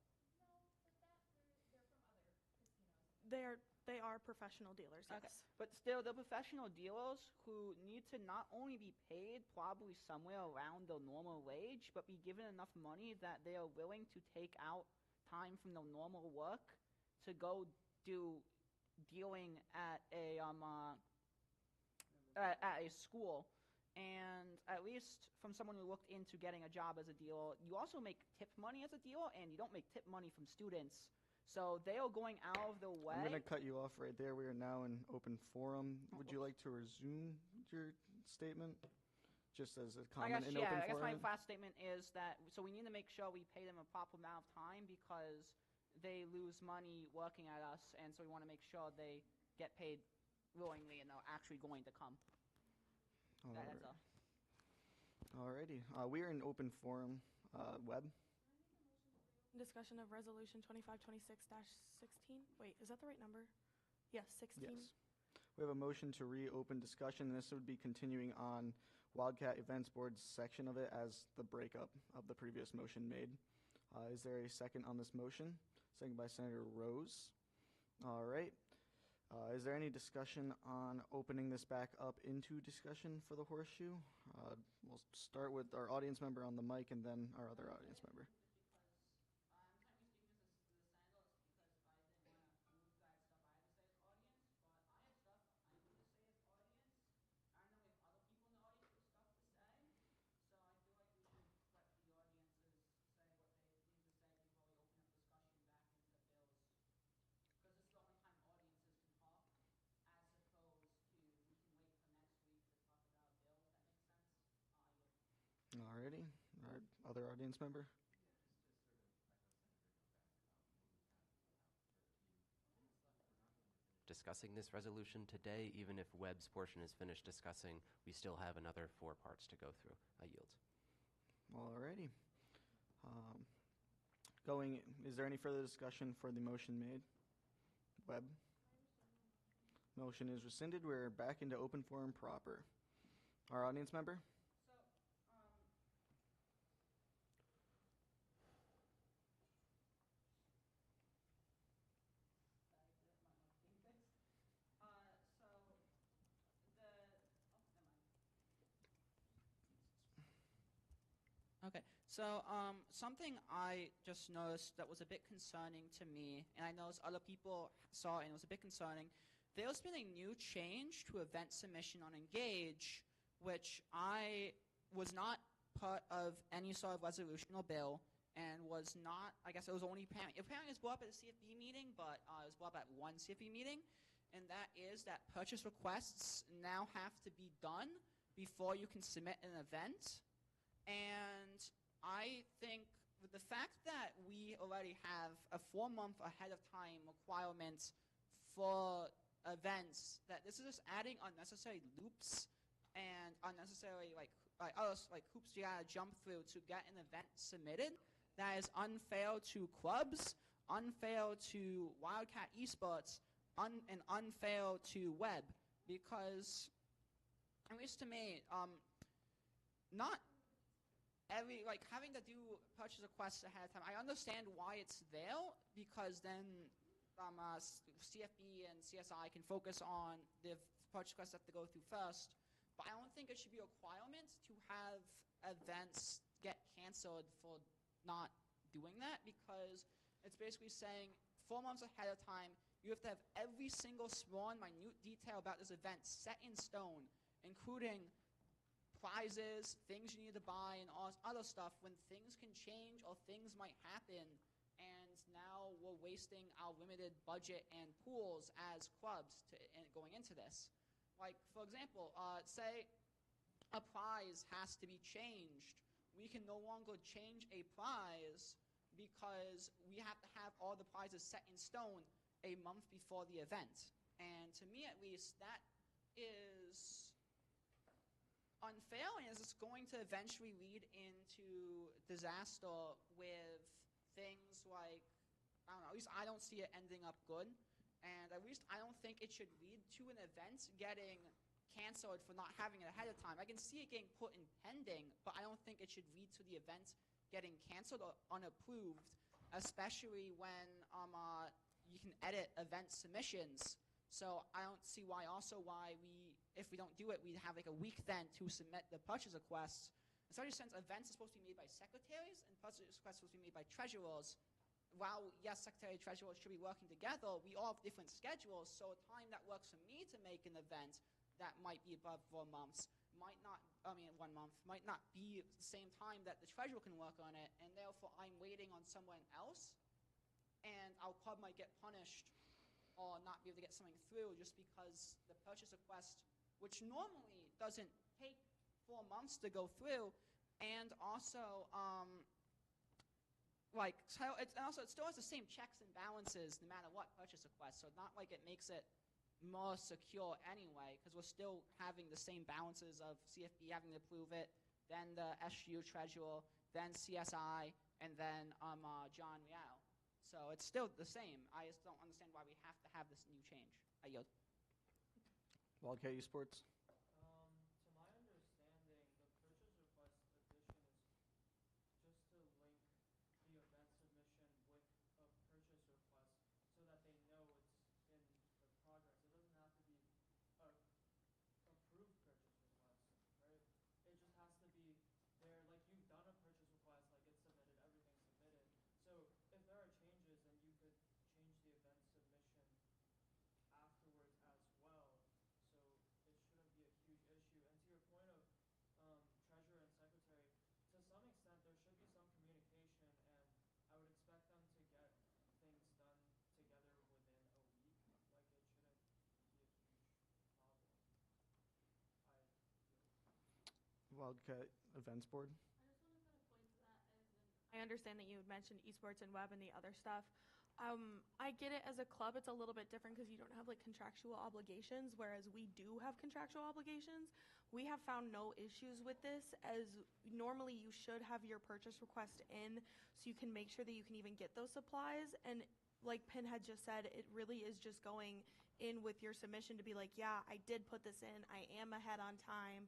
They are professional dealers, yes. Okay. But still, they're professional dealers who need to not only be paid probably somewhere around their normal wage, but be given enough money that they are willing to take out time from their normal work to go do dealing at a school. And at least from someone who looked into getting a job as a dealer, you also make tip money as a dealer, and you don't make tip money from students. So they are going out of their way. I'm going to cut you off right there. We are now in open forum. Would you like to resume your statement? Just as a comment in open forum? I guess my last statement is that, so we need to make sure we pay them a proper amount of time because they lose money working at us, and so we want to make sure they get paid willingly and are actually going to come. That's all. Alrighty. We are in open forum. Webb? Discussion of Resolution 2526-16. Wait, is that the right number? Yes, 16. Yes. We have a motion to reopen discussion. This would be continuing on Wildcat Events Board's section of it as the breakup of the previous motion made. Is there a second on this motion? Second by Senator Rose. All right. Is there any discussion on opening this back up into discussion for the horseshoe? We'll start with our audience member on the mic and then our other audience member. Alrighty. Our other audience member? Discussing this resolution today, even if Webb's portion is finished discussing, we still have another 4 parts to go through. I yield. Alrighty. Is there any further discussion for the motion made? Webb? Motion is rescinded. We're back into open forum proper. Our audience member? Okay, so something I just noticed that was a bit concerning to me, and I noticed other people saw it and it was a bit concerning. There's been a new change to event submission on Engage, which I was not part of any sort of resolution or bill, and was not, I guess it was only apparently it was brought up at a CFB meeting, but it was brought up at one CFB meeting, and that is that purchase requests now have to be done before you can submit an event. And I think with the fact that we already have a 4-month ahead of time requirement for events, that this is just adding unnecessary loops and unnecessary hoops you gotta jump through to get an event submitted. That is unfair to clubs, unfair to Wildcat Esports, and unfair to Webb, because at least to me, not having to do purchase requests ahead of time. I understand why it's there, because then CFB and CSI can focus on the purchase requests that they go through first. But I don't think it should be a requirement to have events get canceled for not doing that, because it's basically saying 4 months ahead of time, you have to have every single small and minute detail about this event set in stone, including prizes, things you need to buy, and all this other stuff when things can change or things might happen, and now we're wasting our limited budget and pools as clubs going into this. Like, for example, say a prize has to be changed. We can no longer change a prize because we have to have all the prizes set in stone a month before the event. And to me, at least, that is unfair, and is going to eventually lead into disaster with things like, I don't know, at least I don't see it ending up good, and at least I don't think it should lead to an event getting canceled for not having it ahead of time. I can see it getting put in pending, but I don't think it should lead to the event getting canceled or unapproved, especially when you can edit event submissions. So I don't see why if we don't do it, we'd have like a week then to submit the purchase requests. Especially since events are supposed to be made by secretaries and purchase requests are supposed to be made by treasurers. While, yes, secretary and treasurer should be working together, we all have different schedules, so a time that works for me to make an event that might be above 4 months might not, 1 month, might not be the same time that the treasurer can work on it, and therefore I'm waiting on someone else, and our club might get punished or not be able to get something through just because the purchase request, which normally doesn't take 4 months to go through, and also, it still has the same checks and balances no matter what purchase request, so not like it makes it more secure anyway, because we're still having the same balances of CFB having to approve it, then the SU treasurer, then CSI, and then John Rial. So it's still the same. I just don't understand why we have to have this new change. I yield. Wildcat Esports. To my understanding, the purchase request addition is just to link the event submission with a purchase request so that they know it's in the progress. It doesn't have to be a approved purchase request, right? It just has to be there, like you've done a purchase request, like it's submitted, everything's submitted. So if there are changes, then you could change the event submission afterwards as well. So it shouldn't be a huge issue. And to your point of treasurer and secretary, to some extent there should be some communication, and I would expect them to get things done together within a week. Like it shouldn't be a huge problem. Wildcat Events Board. I understand that you had mentioned esports and web and the other stuff. I get it as a club, it's a little bit different because you don't have like contractual obligations, whereas we do have contractual obligations. We have found no issues with this, as normally you should have your purchase request in so you can make sure that you can even get those supplies. And like Pinhead just said, it really is just going in with your submission to be like, yeah, I did put this in, I am ahead on time.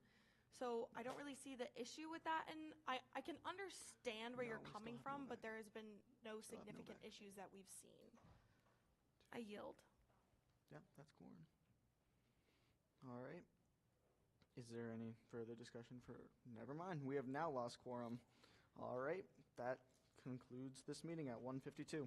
So I don't really see the issue with that, and I can understand where you're coming from, but there has been no significant issues that we've seen. I yield. Yeah, that's corn. All right. Is there any further discussion for? Never mind. We have now lost quorum. All right. That concludes this meeting at 1:52.